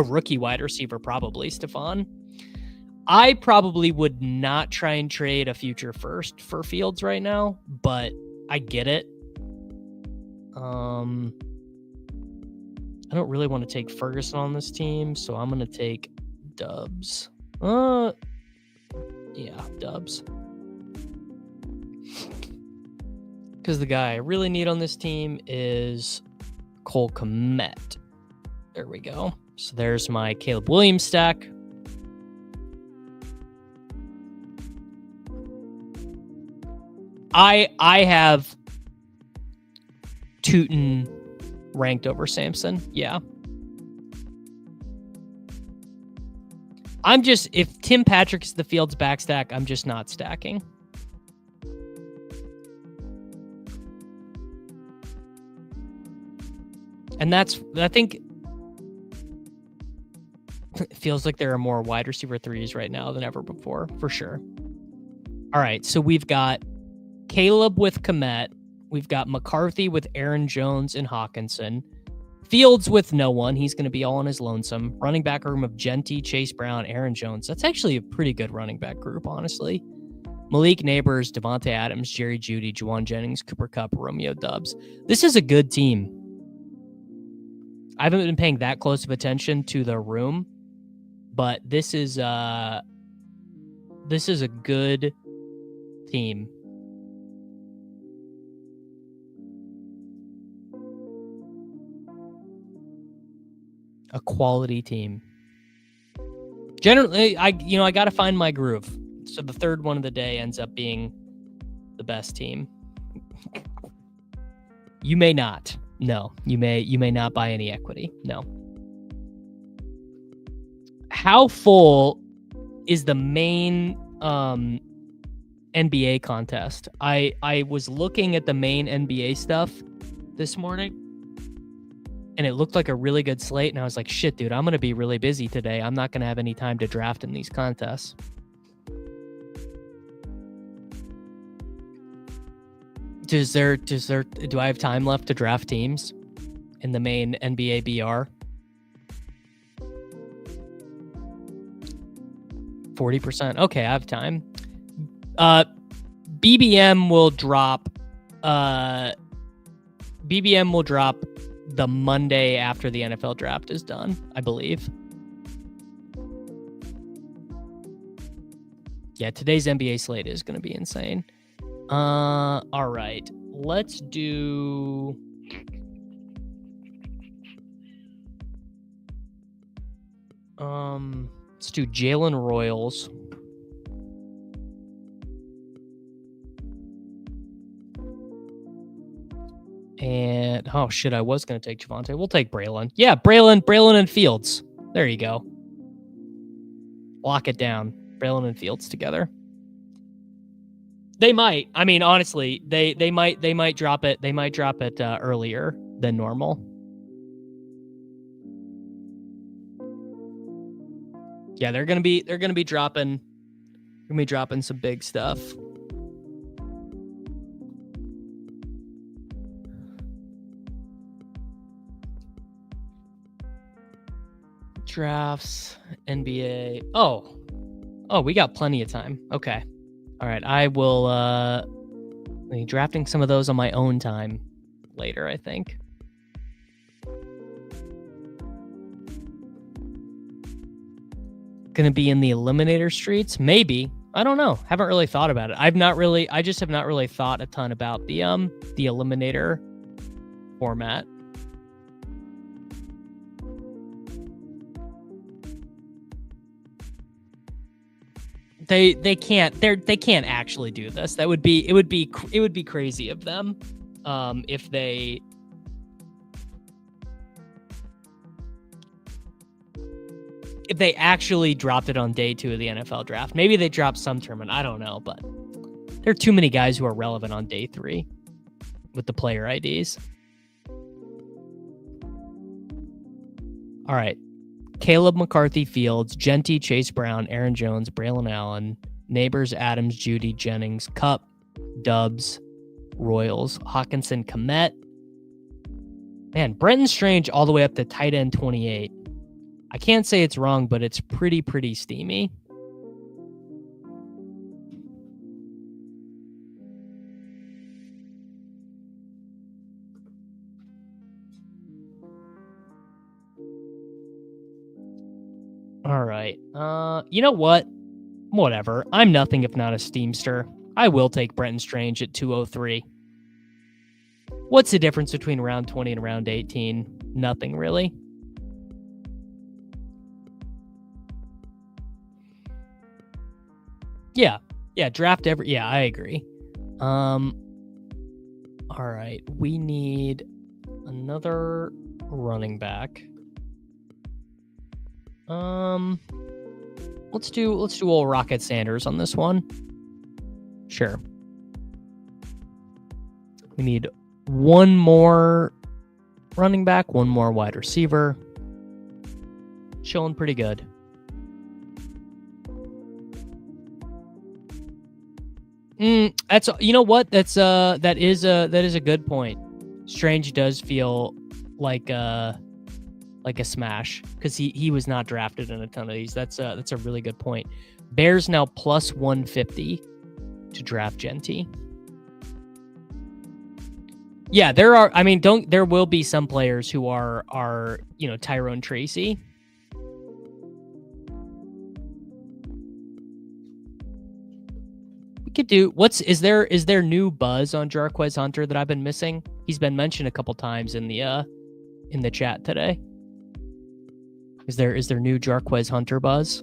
rookie wide receiver, probably, Stephon. I probably would not try and trade a future first for Fields right now, but I get it. I don't really want to take Ferguson on this team, so I'm going to take Dubs. Yeah, Dubs. Because the guy I really need on this team is Cole Kmet. There we go. So there's my Caleb Williams stack. I have Tootin ranked over Samson. Yeah. If Tim Patrick is the Fields back stack, I'm just not stacking. And I think it feels like there are more wide receiver threes right now than ever before, for sure. All right, so we've got Caleb with Kmet. We've got McCarthy with Aaron Jones and Hawkinson. Fields with no one. He's going to be all on his lonesome. Running back room of Genty, Chase Brown, Aaron Jones. That's actually a pretty good running back group, honestly. Malik Neighbors, Devontae Adams, Jerry Jeudy, Juwan Jennings, Cooper Kupp, Romeo Doubs. This is a good team. I haven't been paying that close of attention to the room, but this is a good team. A quality team. Generally, I got to find my groove. So the third one of the day ends up being the best team. You may not. No, you may not buy any equity. No. How full is the main NBA contest? I was looking at the main NBA stuff this morning, and it looked like a really good slate, and I was like, shit, dude, I'm going to be really busy today. I'm not going to have any time to draft in these contests. Do I have time left to draft teams in the main NBA BR? 40%. Okay, I have time. BBM will drop the Monday after the NFL draft is done, I believe. Yeah, today's NBA slate is going to be insane. All right. Let's do Jalen Royals. And oh shit, I was gonna take Javonte. We'll take Braylon. Yeah, Braylon and Fields. There you go. Lock it down. Braylon and Fields together. They might. I mean, honestly, they might drop it. They might drop it earlier than normal. Yeah, they're gonna be dropping some big stuff. Drafts, NBA. Oh, we got plenty of time. Okay. All right. I will be drafting some of those on my own time later, I think. Gonna be in the eliminator streets? Maybe. I don't know. Haven't really thought about it. I just have not really thought a ton about the eliminator format. They can't actually do this. It would be crazy of them if they actually dropped it on day 2 of the NFL draft. Maybe they dropped some tournament. I don't know, but there are too many guys who are relevant on day 3 with the player IDs. All right. Caleb McCarthy Fields, Genty, Chase Brown, Aaron Jones, Braylon Allen, Neighbors, Adams, Judy, Jennings, Cup, Dubs, Royals, Hawkinson, Kmet. Man, Brenton Strange all the way up to tight end 28. I can't say it's wrong, but it's pretty steamy. All right. You know what? Whatever. I'm nothing if not a steamster. I will take Brenton Strange at 203. What's the difference between round 20 and round 18? Nothing really. Yeah. Draft every. Yeah, I agree. All right. We need another running back. Let's do old Rocket Sanders on this one. Sure. We need one more running back, one more wide receiver. Chilling pretty good. That's, you know what? That is a good point. Strange does feel like a smash because he was not drafted in a ton of these. That's a really good point. Bears now plus 150 to draft Genty. Yeah, there will be some players who are Tyrone Tracy. We could do is there new buzz on Jarquez Hunter that I've been missing? He's been mentioned a couple times in the chat today. Is there new Jarquez Hunter buzz?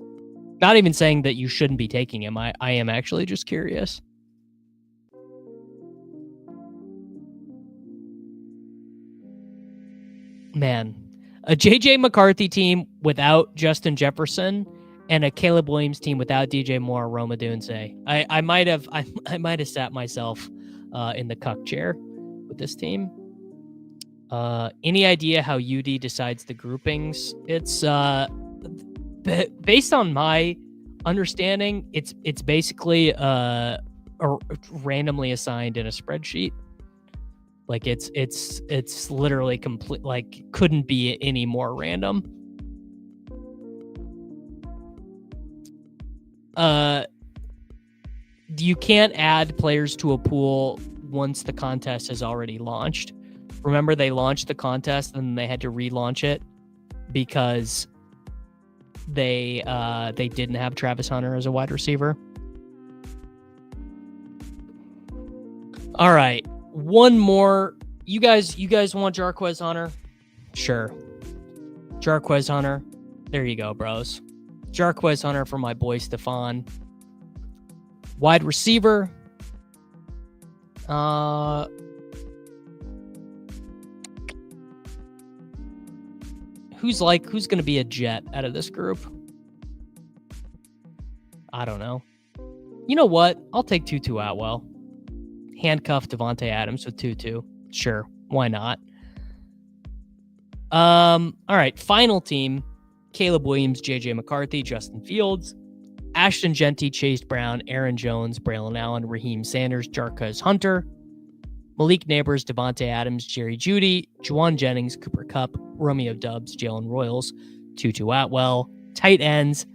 Not even saying that you shouldn't be taking him. I am actually just curious. Man, a JJ McCarthy team without Justin Jefferson and a Caleb Williams team without DJ Moore or Roma Dunze. I might have sat myself in the cuck chair with this team. Any idea how UD decides the groupings? It's based on my understanding, it's basically randomly assigned in a spreadsheet. Like it's literally complete, like couldn't be any more random. You can't add players to a pool once the contest has already launched. Remember, they launched the contest and they had to relaunch it because they didn't have Travis Hunter as a wide receiver. All right, one more. You guys want Jarquez Hunter? Sure. Jarquez Hunter. There you go, bros. Jarquez Hunter for my boy Stefan. Wide receiver. Who's going to be a Jet out of this group? I don't know. You know what? I'll take Tutu Atwell. Handcuff Devontae Adams with Tutu. Sure, why not? All right, final team. Caleb Williams, J.J. McCarthy, Justin Fields, Ashton Genty, Chase Brown, Aaron Jones, Braylon Allen, Raheem Sanders, Jarquez Hunter, Malik Neighbors, Devontae Adams, Jerry Jeudy, Juwan Jennings, Cooper Kupp, Romeo Doubs, Jalen Royals, Tutu Atwell, tight ends,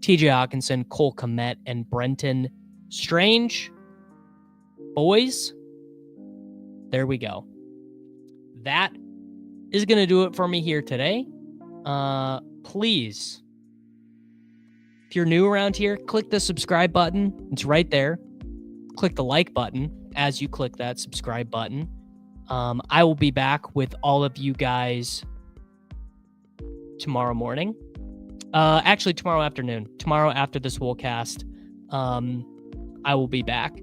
TJ Hawkinson, Cole Kmet, and Brenton Strange. Boys, there we go. That is going to do it for me here today. Please, if you're new around here, click the subscribe button. It's right there. Click the like button as you click that subscribe button. I will be back with all of you guys tomorrow morning. Actually, tomorrow afternoon. Tomorrow after this whole cast, I will be back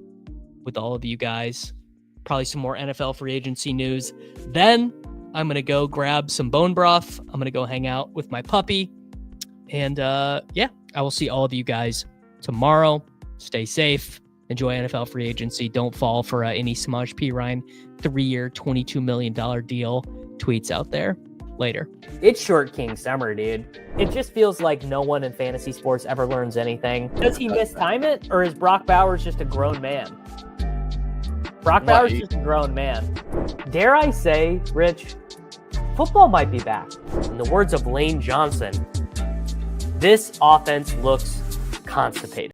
with all of you guys. Probably some more NFL free agency news. Then I'm going to go grab some bone broth. I'm going to go hang out with my puppy. And yeah, I will see all of you guys tomorrow. Stay safe. Enjoy NFL free agency. Don't fall for any Samaje Perine 3-year, $22 million deal tweets out there. Later. It's Short King Summer, dude. It just feels like no one in fantasy sports ever learns anything. Does he mistime it, or is Brock Bowers just a grown man? Brock Bowers is just a grown man. Dare I say, Rich, football might be back. In the words of Lane Johnson, this offense looks constipated.